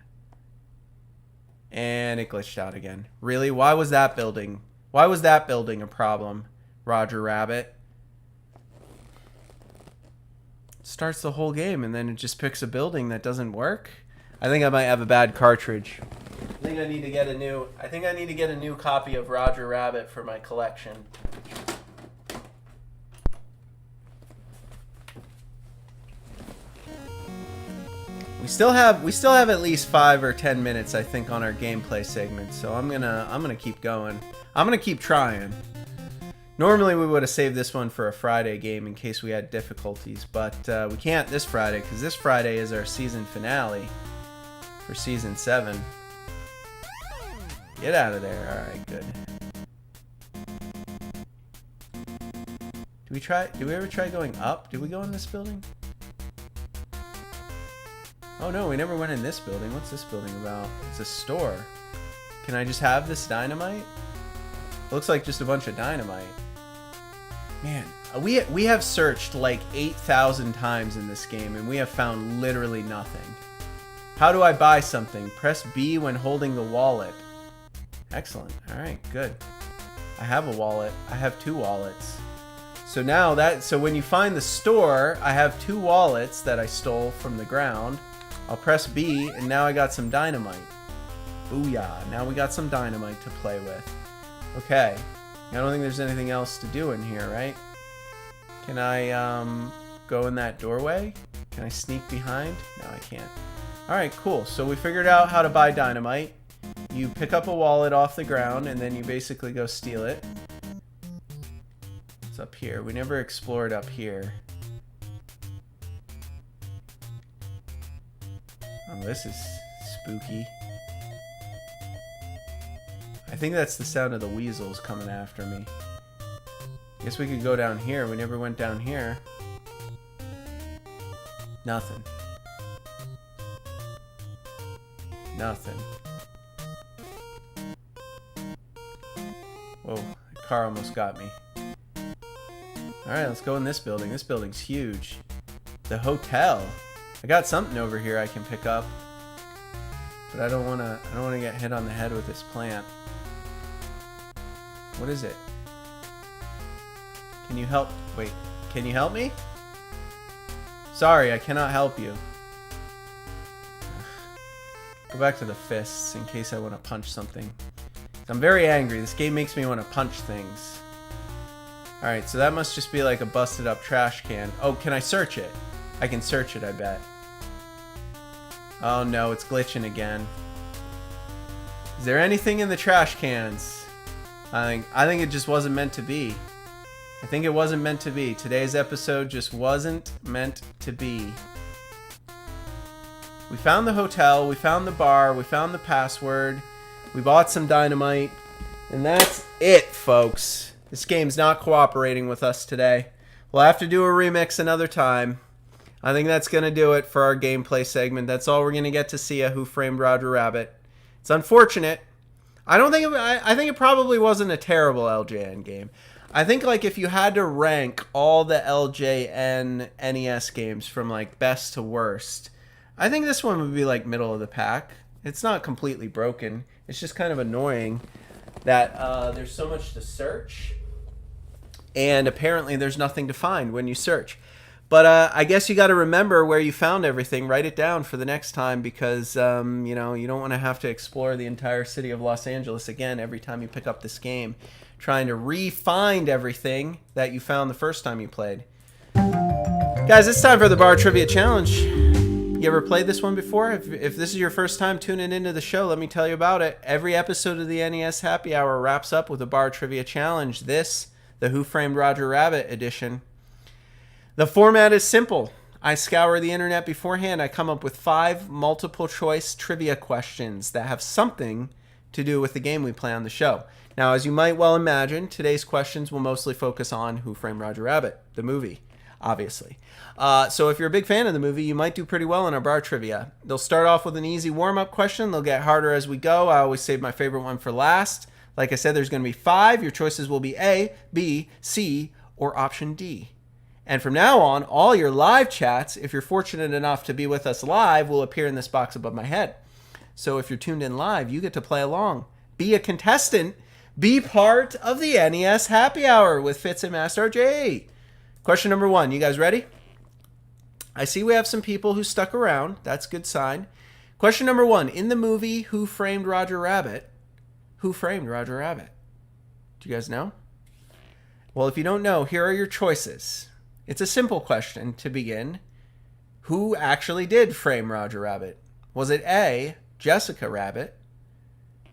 And it glitched out again. Really? Why was that building? Why was that building a problem, Roger Rabbit? Starts the whole game and then it just picks a building that doesn't work. I think I might have a bad cartridge. I think I need to get a new copy of Roger Rabbit for my collection. We still have at least 5 or 10 minutes, I think, on our gameplay segment. So I'm gonna keep going. I'm gonna keep trying. Normally we would have saved this one for a Friday game in case we had difficulties, but we can't this Friday because this Friday is our season finale for season 7. Get out of there. All right, good. Did we ever try going up? Did we go in this building? Oh no, we never went in this building. What's this building about? It's a store. Can I just have this dynamite? Looks like just a bunch of dynamite. Man, We have searched like 8,000 times in this game, and we have found literally nothing. How do I buy something? Press B when holding the wallet. Excellent. All right, good. I have a wallet. I have 2 wallets. So now so when you find the store, I have 2 wallets that I stole from the ground. I'll press B, and now I got some dynamite. Booyah. Now we got some dynamite to play with. Okay. I don't think there's anything else to do in here, right? Can I go in that doorway? Can I sneak behind? No, I can't. Alright, cool. So we figured out how to buy dynamite. You pick up a wallet off the ground, and then you basically go steal it. It's up here. We never explored up here. Oh, this is spooky. I think that's the sound of the weasels coming after me. Guess we could go down here. We never went down here. Nothing. Nothing. Whoa, the car almost got me. Alright, let's go in this building. This building's huge. The hotel. I got something over here I can pick up. But I don't wanna get hit on the head with this plant. What is it? Can you help? Wait, can you help me? Sorry, I cannot help you. Go back to the fists in case I want to punch something. I'm very angry. This game makes me want to punch things. Alright, so that must just be like a busted up trash can. Oh, can I search it? I can search it, I bet. Oh no, it's glitching again. Is there anything in the trash cans? I think it just wasn't meant to be. I think it wasn't meant to be. Today's episode just wasn't meant to be. We found the hotel, we found the bar, we found the password, we bought some dynamite, and that's it, folks. This game's not cooperating with us today. We'll have to do a remix another time. I think that's going to do it for our gameplay segment. That's all we're going to get to see of Who Framed Roger Rabbit. It's unfortunate. I think it probably wasn't a terrible LJN game. I think like if you had to rank all the LJN NES games from like best to worst, I think this one would be like middle of the pack. It's not completely broken. It's just kind of annoying that there's so much to search, and apparently there's nothing to find when you search. But I guess you got to remember where you found everything. Write it down for the next time because, you know, you don't want to have to explore the entire city of Los Angeles again every time you pick up this game, trying to re-find everything that you found the first time you played. Guys, it's time for the Bar Trivia Challenge. You ever played this one before? If this is your first time tuning into the show, let me tell you about it. Every episode of the NES Happy Hour wraps up with a Bar Trivia Challenge. This, the Who Framed Roger Rabbit edition. The format is simple. I scour the internet beforehand. I come up with 5 multiple choice trivia questions that have something to do with the game we play on the show. Now, as you might well imagine, today's questions will mostly focus on Who Framed Roger Rabbit, the movie, obviously. So if you're a big fan of the movie, you might do pretty well in our bar trivia. They'll start off with an easy warm-up question. They'll get harder as we go. I always save my favorite one for last. Like I said, there's going to be 5. Your choices will be A, B, C, or option D. And from now on, all your live chats, if you're fortunate enough to be with us live, will appear in this box above my head. So if you're tuned in live, you get to play along. Be a contestant. Be part of the NES Happy Hour with Fitz and Master J. Question number 1. You guys ready? I see we have some people who stuck around. That's a good sign. Question number 1. In the movie Who Framed Roger Rabbit, who framed Roger Rabbit? Do you guys know? Well, if you don't know, here are your choices. It's a simple question to begin. Who actually did frame Roger Rabbit? Was it A, Jessica Rabbit?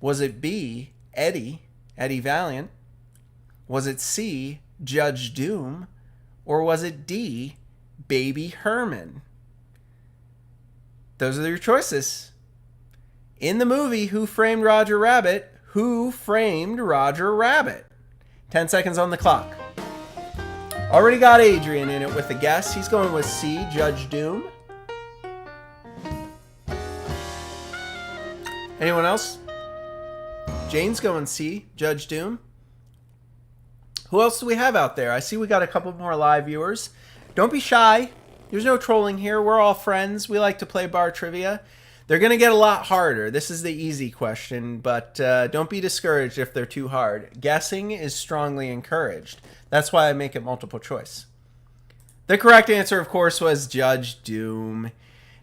Was it B, Eddie Valiant? Was it C, Judge Doom? Or was it D, Baby Herman? Those are your choices. In the movie Who Framed Roger Rabbit, who framed Roger Rabbit? 10 seconds on the clock. Already got Adrian in it with a guess. He's going with C, Judge Doom. Anyone else? Jane's going C, Judge Doom. Who else do we have out there? I see we got a couple more live viewers. Don't be shy. There's no trolling here. We're all friends. We like to play bar trivia. They're going to get a lot harder. This is the easy question, but don't be discouraged if they're too hard. Guessing is strongly encouraged. That's why I make it multiple choice. The correct answer, of course, was Judge Doom.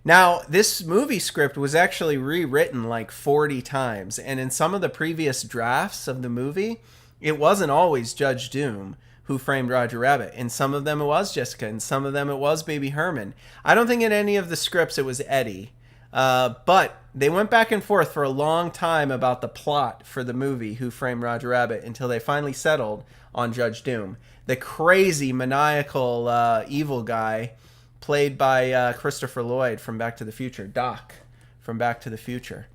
Now, this movie script was actually rewritten like 40 times, and in some of the previous drafts of the movie, it wasn't always Judge Doom Who Framed Roger Rabbit. In some of them it was Jessica, in some of them it was Baby Herman. I don't think in any of the scripts it was Eddie. But they went back and forth for a long time about the plot for the movie Who Framed Roger Rabbit until they finally settled on Judge Doom. The crazy, maniacal, evil guy played by Christopher Lloyd from Back to the Future. Doc from Back to the Future.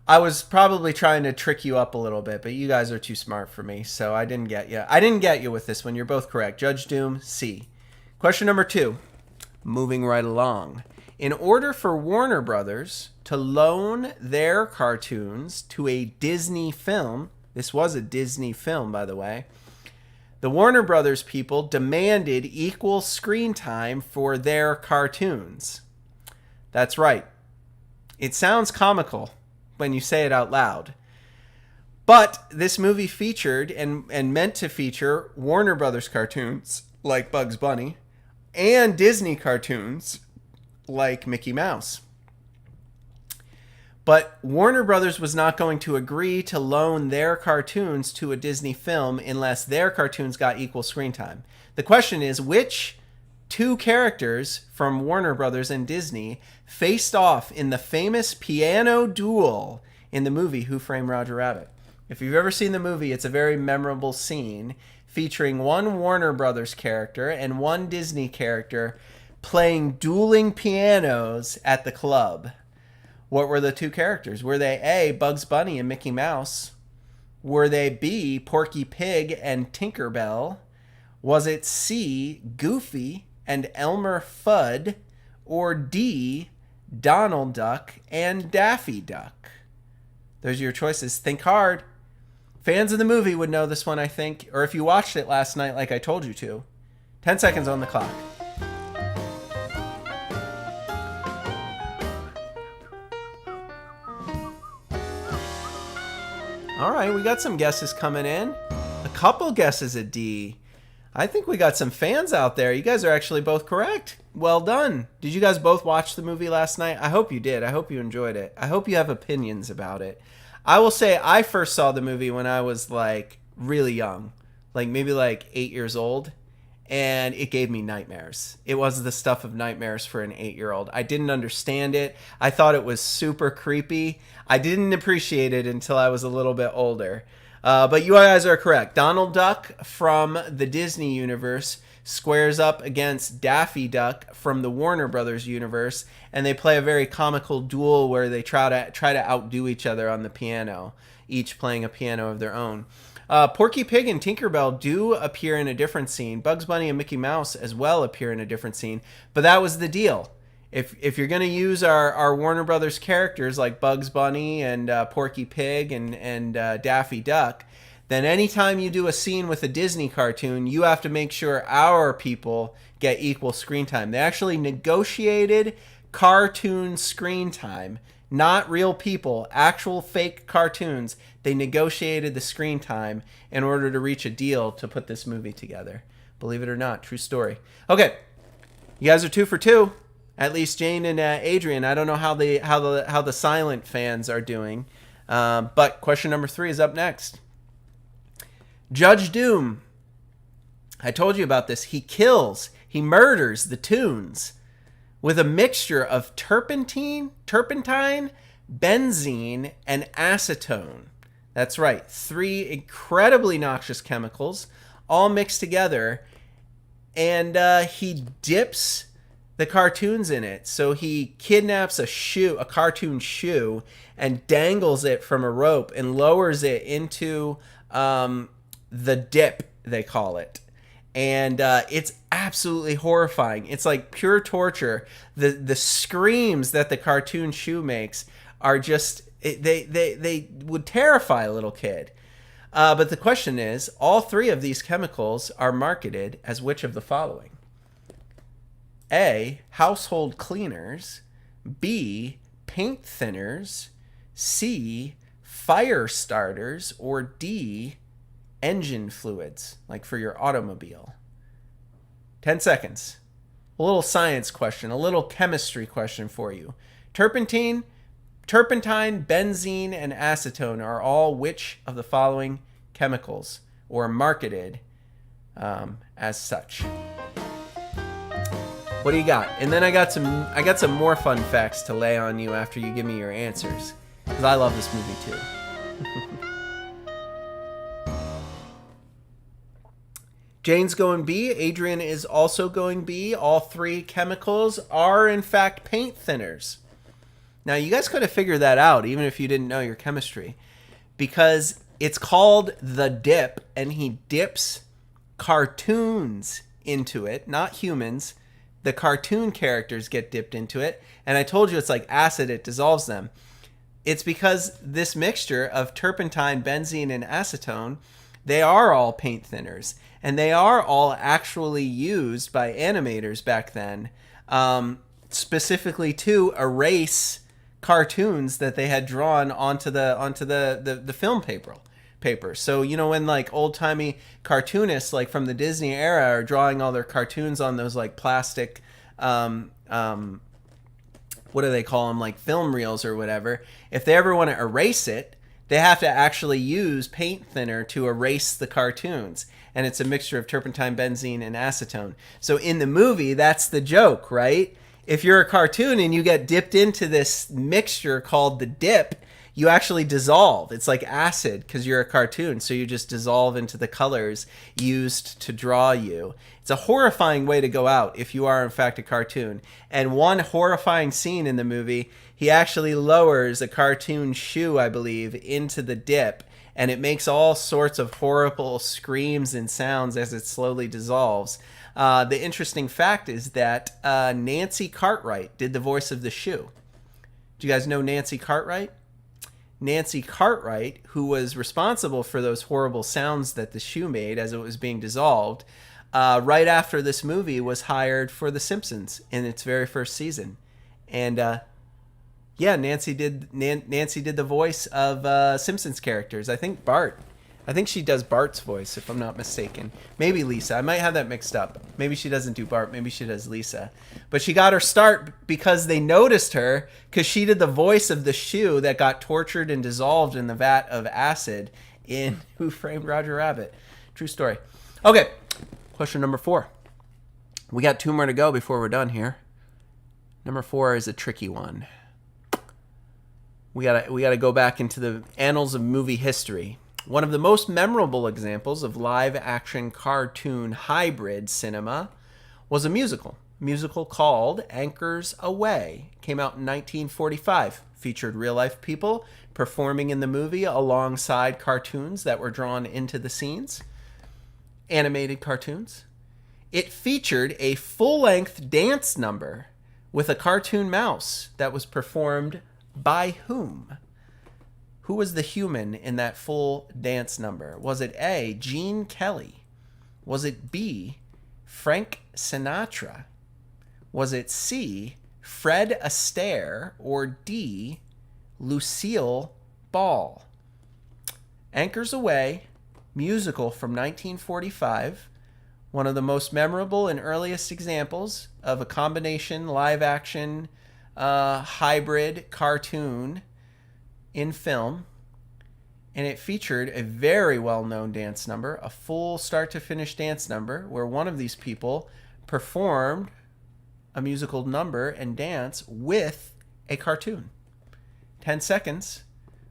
I was probably trying to trick you up a little bit, but you guys are too smart for me, so I didn't get you. I didn't get you with this one. You're both correct. Judge Doom, C. Question number 2. Moving right along. In order for Warner Brothers to loan their cartoons to a Disney film, this was a Disney film, by the way, the Warner Brothers people demanded equal screen time for their cartoons. That's right. It sounds comical when you say it out loud. But this movie featured and meant to feature Warner Brothers cartoons like Bugs Bunny and Disney cartoons like Mickey Mouse. But Warner Brothers was not going to agree to loan their cartoons to a Disney film unless their cartoons got equal screen time. The question is, which two characters from Warner Brothers and Disney faced off in the famous piano duel in the movie Who Framed Roger Rabbit? If you've ever seen the movie, it's a very memorable scene featuring one Warner Brothers character and one Disney character playing dueling pianos at the club. What were the two characters? Were they A, Bugs Bunny and Mickey Mouse? Were they B, Porky Pig and Tinkerbell? Was it C, Goofy and Elmer Fudd? Or D, Donald Duck and Daffy Duck? Those are your choices. Think hard. Fans of the movie would know this one, I think. Or if you watched it last night like I told you to. 10 seconds on the clock. All right, we got some guesses coming in. A couple guesses at D. I think we got some fans out there. You guys are actually both correct. Well done. Did you guys both watch the movie last night? I hope you did. I hope you enjoyed it. I hope you have opinions about it. I will say I first saw the movie when I was like really young, like maybe like 8 years old, and it gave me nightmares. It was the stuff of nightmares for an 8-year-old. I didn't understand it. I thought it was super creepy. I didn't appreciate it until I was a little bit older. But you guys are correct. Donald Duck from the Disney universe squares up against Daffy Duck from the Warner Brothers universe, and they play a very comical duel where they try to outdo each other on the piano, each playing a piano of their own. Porky Pig and Tinkerbell do appear in a different scene. Bugs Bunny and Mickey Mouse as well appear in a different scene, but that was the deal. If you're going to use our Warner Brothers characters like Bugs Bunny and Porky Pig and Daffy Duck, then anytime you do a scene with a Disney cartoon, you have to make sure our people get equal screen time. They actually negotiated cartoon screen time, not real people, actual fake cartoons. They negotiated the screen time in order to reach a deal to put this movie together. Believe it or not, true story. Okay, you guys are 2 for 2. At least Jane and Adrian. I don't know how the silent fans are doing, but question number 3 is up next. Judge Doom. I told you about this. He murders the Toons with a mixture of turpentine, benzene, and acetone. That's right, 3 incredibly noxious chemicals all mixed together, and he dips the cartoons in it. So he kidnaps a cartoon shoe, and dangles it from a rope and lowers it into the dip, they call it. And it's absolutely horrifying. It's like pure torture. The screams that the cartoon shoe makes are just, they would terrify a little kid. But the question is, all three of these chemicals are marketed as which of the following? A, household cleaners. B, paint thinners. C, fire starters. Or D, engine fluids, like for your automobile. 10 seconds. A little science question, a little chemistry question for you. Turpentine, benzene, and acetone are all which of the following chemicals, or marketed as such? What do you got? And then I got some more fun facts to lay on you after you give me your answers, because I love this movie too. Jane's going B. Adrian is also going B. All three chemicals are, in fact, paint thinners. Now, you guys could have figured that out, even if you didn't know your chemistry, because it's called The Dip, and he dips cartoons into it, not humans. The cartoon characters get dipped into it, and I told you it's like acid, it dissolves them. It's because this mixture of turpentine, benzene, and acetone, they are all paint thinners. And they are all actually used by animators back then, specifically to erase cartoons that they had drawn onto the film paper. So, you know, when like old-timey cartoonists like from the Disney era are drawing all their cartoons on those like plastic what do they call them, like film reels or whatever, if they ever want to erase it, they have to actually use paint thinner to erase the cartoons. And it's a mixture of turpentine, benzene, and acetone. So in the movie, that's the joke, right? If you're a cartoon and you get dipped into this mixture called the dip, you actually dissolve. It's like acid because you're a cartoon. So you just dissolve into the colors used to draw you. It's a horrifying way to go out if you are, in fact, a cartoon. And one horrifying scene in the movie, he actually lowers a cartoon shoe, I believe, into the dip. And it makes all sorts of horrible screams and sounds as it slowly dissolves. The interesting fact is that Nancy Cartwright did the voice of the shoe. Do you guys know Nancy Cartwright? Nancy Cartwright, who was responsible for those horrible sounds that the shoe made as it was being dissolved, right after this movie was hired for The Simpsons in its very first season. And yeah, Nancy did the voice of Simpsons characters. I think Bart. I think she does Bart's voice, if I'm not mistaken. Maybe Lisa. I might have that mixed up. Maybe she doesn't do Bart. Maybe she does Lisa. But she got her start because they noticed her because she did the voice of the shoe that got tortured and dissolved in the vat of acid in Who Framed Roger Rabbit. True story. Okay, question number 4. We got 2 more to go before we're done here. Number 4 is a tricky one. We gotta go back into the annals of movie history. One of the most memorable examples of live-action cartoon hybrid cinema was a musical called Anchors Aweigh. Came out in 1945. Featured real-life people performing in the movie alongside cartoons that were drawn into the scenes. Animated cartoons. It featured a full-length dance number with a cartoon mouse that was performed by whom? Who was the human in that full dance number? Was it A, Gene Kelly? Was it B, Frank Sinatra? Was it C, Fred Astaire? Or D, Lucille Ball? Anchors Aweigh, musical from 1945, one of the most memorable and earliest examples of a combination live-action hybrid cartoon in film, and it featured a very well-known dance number, a full start-to-finish dance number, where one of these people performed a musical number and dance with a cartoon. 10 seconds.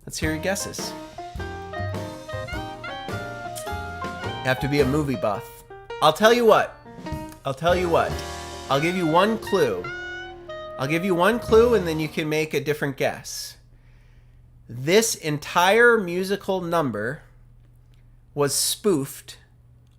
Let's hear your guesses. You have to be a movie buff. I'll tell you what. I'll give you one clue. And then you can make a different guess. This entire musical number was spoofed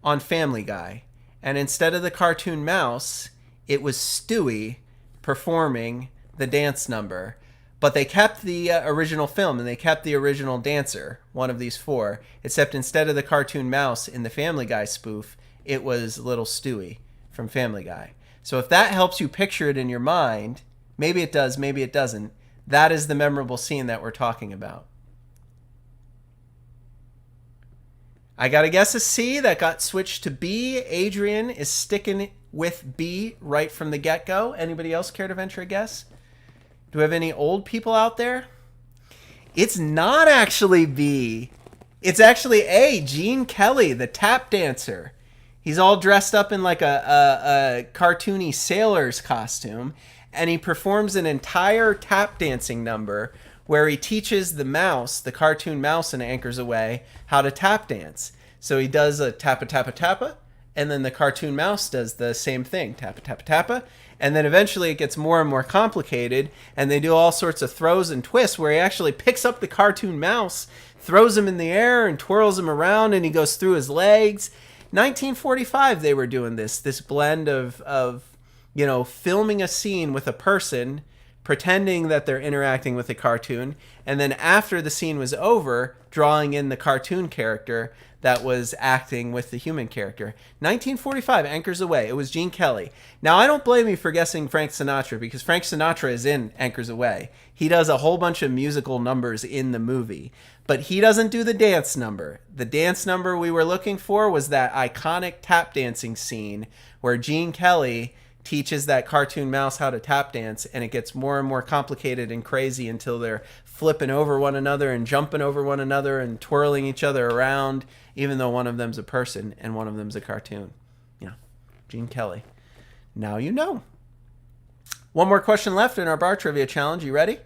on Family Guy. And instead of the cartoon mouse, it was Stewie performing the dance number. But they kept the original film, and they kept the original dancer, one of these four, except instead of the cartoon mouse in the Family Guy spoof, it was little Stewie from Family Guy. So if that helps you picture it in your mind, maybe it does, maybe it doesn't, that is the memorable scene that we're talking about. I got to guess a C. That got switched to B. Adrian is sticking with B right from the get-go. Anybody else care to venture a guess? Do we have any old people out there? It's not actually B. It's actually A. Gene Kelly, the tap dancer. He's all dressed up in like a cartoony sailor's costume, and he performs an entire tap dancing number where he teaches the mouse, the cartoon mouse in Anchors Away, how to tap dance. So he does a tappa, tappa, tappa, and then the cartoon mouse does the same thing, tappa, tappa, tappa. And then eventually it gets more and more complicated, and they do all sorts of throws and twists where he actually picks up the cartoon mouse, throws him in the air, and twirls him around, and he goes through his legs. 1945 they were doing this blend of filming a scene with a person, pretending that they're interacting with a cartoon, and then after the scene was over, drawing in the cartoon character that was acting with the human character. 1945, Anchors Away. It was Gene Kelly. Now, I don't blame you for guessing Frank Sinatra, because Frank Sinatra is in Anchors Away. He does a whole bunch of musical numbers in the movie, but he doesn't do the dance number. The dance number we were looking for was that iconic tap dancing scene where Gene Kelly teaches that cartoon mouse how to tap dance, and it gets more and more complicated and crazy until they're flipping over one another and jumping over one another and twirling each other around, even though one of them's a person and one of them's a cartoon. Yeah, Gene Kelly. Now you know. One more question left in our bar trivia challenge. You ready?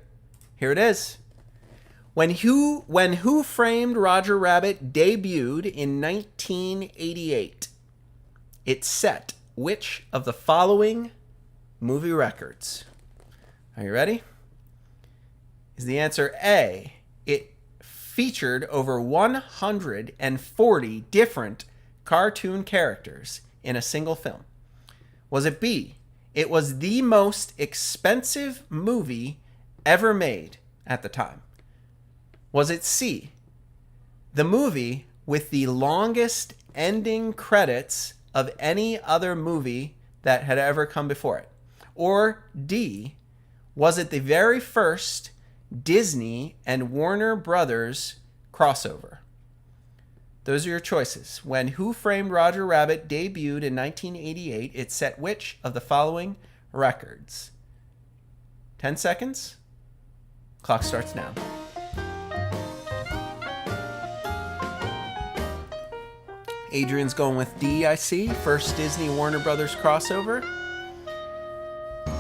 Here it is. When Who Framed Roger Rabbit debuted in 1988, it set which of the following movie records? Are you ready? Is the answer A, it featured over 140 different cartoon characters in a single film? Was it B, it was the most expensive movie ever made at the time? Was it C, the movie with the longest ending credits of any other movie that had ever come before it? Or D, was it the very first Disney and Warner Brothers crossover? Those are your choices. When Who Framed Roger Rabbit debuted in 1988, it set which of the following records? 10 seconds. Clock starts now. Adrian's going with D, I see. First Disney Warner Brothers crossover.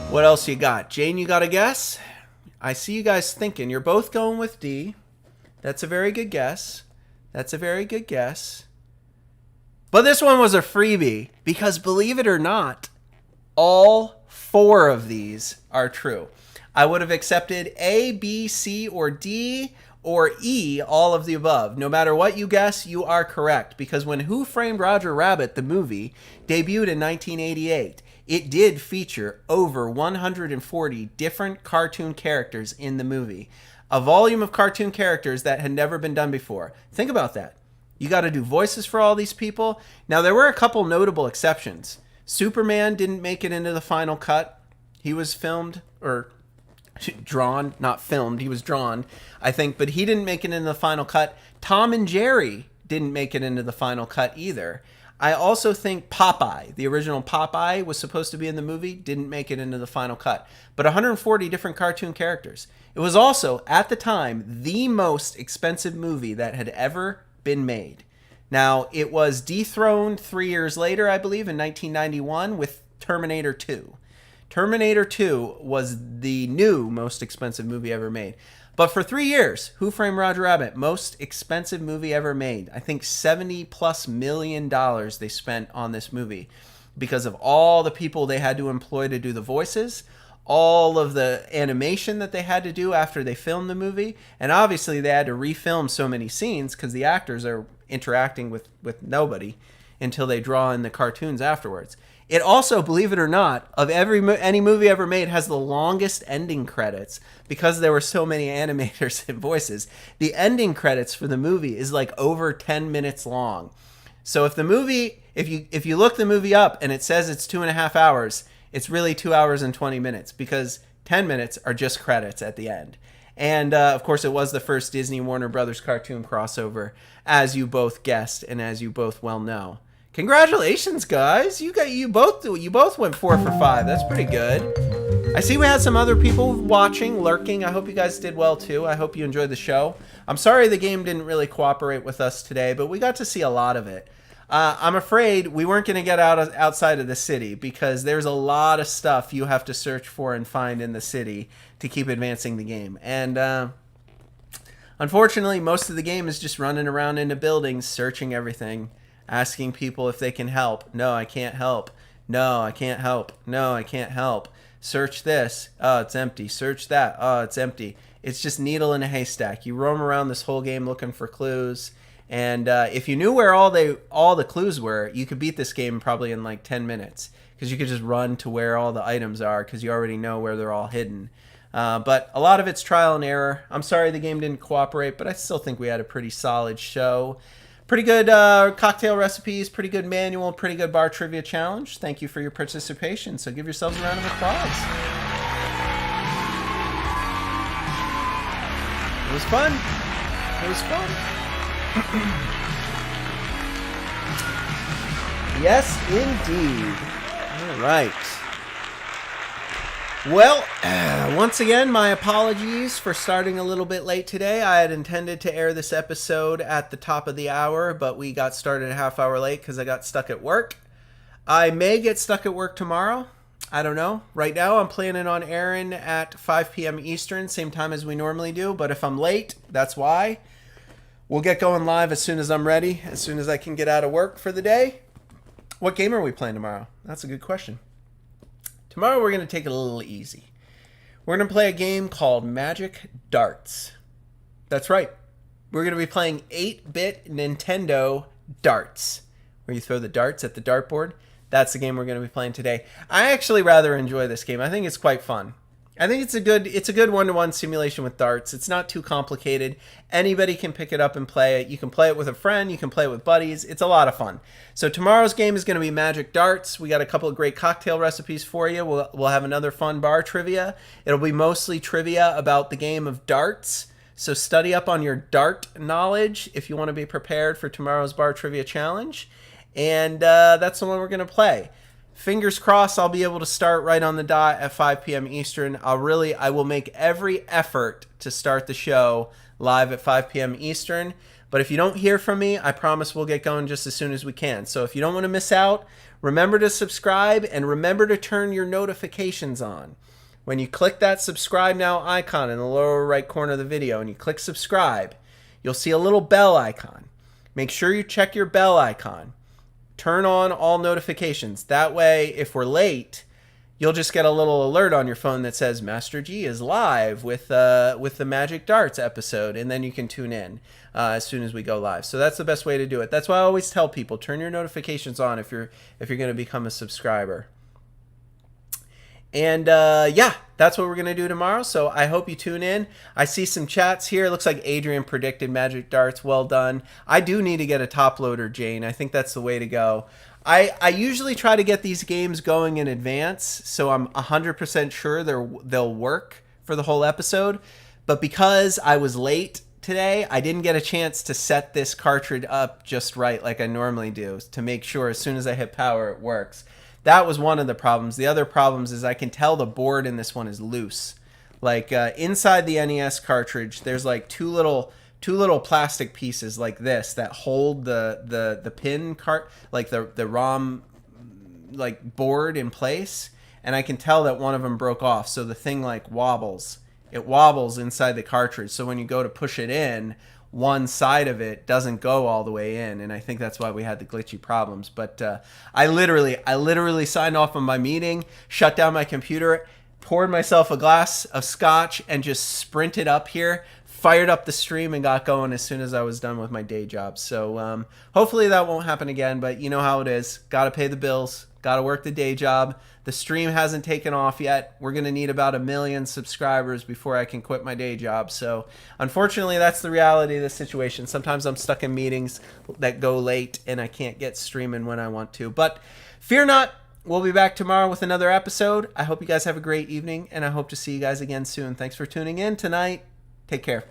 What else you got? Jane, you got a guess? I see you guys thinking. You're both going with D. That's a very good guess. That's a very good guess. But this one was a freebie, because believe it or not, all four of these are true. I would have accepted A, B, C, or D, or E, all of the above. No matter what you guess, you are correct, because when Who Framed Roger Rabbit, the movie, debuted in 1988, it did feature over 140 different cartoon characters in the movie. A volume of cartoon characters that had never been done before. Think about that. You got to do voices for all these people. Now, there were a couple notable exceptions. Superman didn't make it into the final cut. He was filmed, or drawn, not filmed. He was drawn, I think, but he didn't make it into the final cut. Tom and Jerry didn't make it into the final cut either. I also think Popeye, the original Popeye, was supposed to be in the movie, didn't make it into the final cut. But 140 different cartoon characters. It was also, at the time, the most expensive movie that had ever been made. Now, it was dethroned 3 years later, I believe, in 1991 with Terminator 2. Terminator 2 was the new most expensive movie ever made. But for 3 years, Who Framed Roger Rabbit, most expensive movie ever made. I think $70+ million they spent on this movie because of all the people they had to employ to do the voices, all of the animation that they had to do after they filmed the movie, and obviously they had to refilm so many scenes because the actors are interacting with nobody until they draw in the cartoons afterwards. It also, believe it or not, of any movie ever made, has the longest ending credits because there were so many animators and voices. The ending credits for the movie is like over 10 minutes long. So if you look the movie up and it says it's 2.5 hours, it's really 2 hours and 20 minutes because 10 minutes are just credits at the end. And of course, it was the first Disney Warner Brothers cartoon crossover, as you both guessed and as you both well know. Congratulations, guys! You both went 4 for 5. That's pretty good. I see we had some other people watching, lurking. I hope you guys did well too. I hope you enjoyed the show. I'm sorry the game didn't really cooperate with us today, but we got to see a lot of it. I'm afraid we weren't going to get outside of the city because there's a lot of stuff you have to search for and find in the city to keep advancing the game. And unfortunately, most of the game is just running around into buildings, searching everything, asking people if they can help. No, I can't help. No, I can't help. No, I can't help. Search this. Oh, it's empty. Search that. Oh, it's empty. It's just needle in a haystack. You roam around this whole game looking for clues. And if you knew where all the clues were, you could beat this game probably in like 10 minutes because you could just run to where all the items are because you already know where they're all hidden. But a lot of it's trial and error. I'm sorry the game didn't cooperate, but I still think we had a pretty solid show. Pretty good cocktail recipes, pretty good manual, pretty good bar trivia challenge. Thank you for your participation. So give yourselves a round of applause. It was fun. It was fun. Yes, indeed. All right. Well, once again, my apologies for starting a little bit late today. I had intended to air this episode at the top of the hour, but we got started a half hour late because I got stuck at work. I may get stuck at work tomorrow. I don't know. Right now, I'm planning on airing at 5 p.m. Eastern, same time as we normally do. But if I'm late, that's why. We'll get going live as soon as I'm ready, as soon as I can get out of work for the day. What game are we playing tomorrow? That's a good question. Tomorrow we're going to take it a little easy. We're going to play a game called Magic Darts. That's right. We're going to be playing 8-bit Nintendo darts, where you throw the darts at the dartboard. That's the game we're going to be playing today. I actually rather enjoy this game. I think it's quite fun. I think it's a good one-to-one simulation with darts. It's not too complicated. Anybody can pick it up and play it. You can play it with a friend. You can play it with buddies. It's a lot of fun. So tomorrow's game is going to be Magic Darts. We got a couple of great cocktail recipes for you. We'll have another fun bar trivia. It'll be mostly trivia about the game of darts. So study up on your dart knowledge if you want to be prepared for tomorrow's bar trivia challenge. And that's the one we're going to play. Fingers crossed I'll be able to start right on the dot at 5 p.m. Eastern. I will make every effort to start the show live at 5 p.m. Eastern. But if you don't hear from me, I promise we'll get going just as soon as we can. So if you don't want to miss out, remember to subscribe and remember to turn your notifications on. When you click that subscribe now icon in the lower right corner of the video and you click subscribe, you'll see a little bell icon. Make sure you check your bell icon. Turn on all notifications. That way, if we're late, you'll just get a little alert on your phone that says Master G is live with the Magic Darts episode, and then you can tune in as soon as we go live. So that's the best way to do it. That's why I always tell people, turn your notifications on if you're going to become a subscriber. And yeah, that's what we're going to do tomorrow. So I hope you tune in. I see some chats here. It looks like Adrian predicted Magic Darts. Well done. I do need to get a top loader, Jane. I think that's the way to go. I usually try to get these games going in advance, so I'm 100% sure they'll work for the whole episode. But because I was late today, I didn't get a chance to set this cartridge up just right like I normally do to make sure as soon as I hit power it works. That was one of the problems. The other problems is I can tell the board in this one is loose. Like inside the NES cartridge, there's like two little plastic pieces like this that hold the pin cart, like the ROM like board in place, and I can tell that one of them broke off. So the thing like wobbles. It wobbles inside the cartridge. So when you go to push it in, one side of it doesn't go all the way in, and I think that's why we had the glitchy problems. But I literally signed off on my meeting, shut down my computer, poured myself a glass of scotch, and just sprinted up here, fired up the stream, and got going as soon as I was done with my day job. So hopefully that won't happen again, but you know how it is. Gotta pay the bills, Got to work the day job. The stream hasn't taken off yet. We're going to need about 1 million subscribers before I can quit my day job. So unfortunately, that's the reality of the situation. Sometimes I'm stuck in meetings that go late and I can't get streaming when I want to. But fear not. We'll be back tomorrow with another episode. I hope you guys have a great evening, and I hope to see you guys again soon. Thanks for tuning in tonight. Take care.